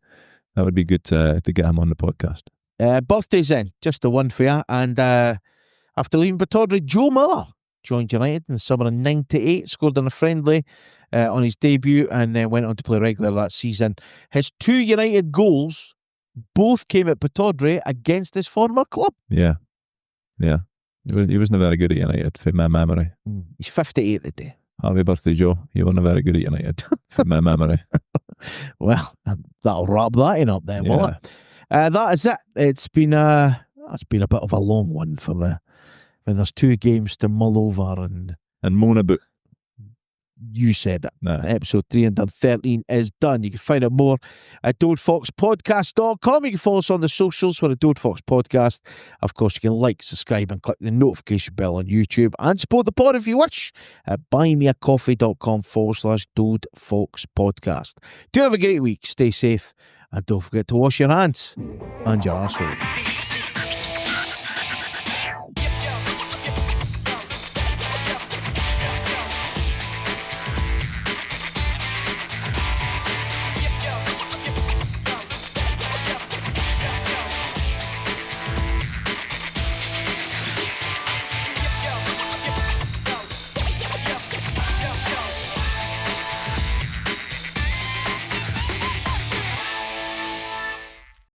That would be good to get him on the podcast. Birthdays then, just the one for you. And after leaving Pittodrie, Joe Miller joined United in the summer of 98, scored in a friendly on his debut, and then went on to play regular that season. His 2 United goals both came at Pittodrie against his former club. Yeah. He wasn't very good at United, from my memory. He's 58 the day. Happy birthday, Joe. You weren't very good at United, from my memory. Well, that'll wrap that in up then, will it? That is it. It's been a bit of a long one for when there's 2 games to mull over and moan about. You said it. Nah. Episode 313 is done. You can find out more at DodeFoxPodcast.com. You can follow us on the socials for the Dode Fox Podcast. Of course, you can like, subscribe and click the notification bell on YouTube and support the pod if you wish at buymeacoffee.com/Dode Fox Podcast. Do have a great week. Stay safe and don't forget to wash your hands and your arsehole.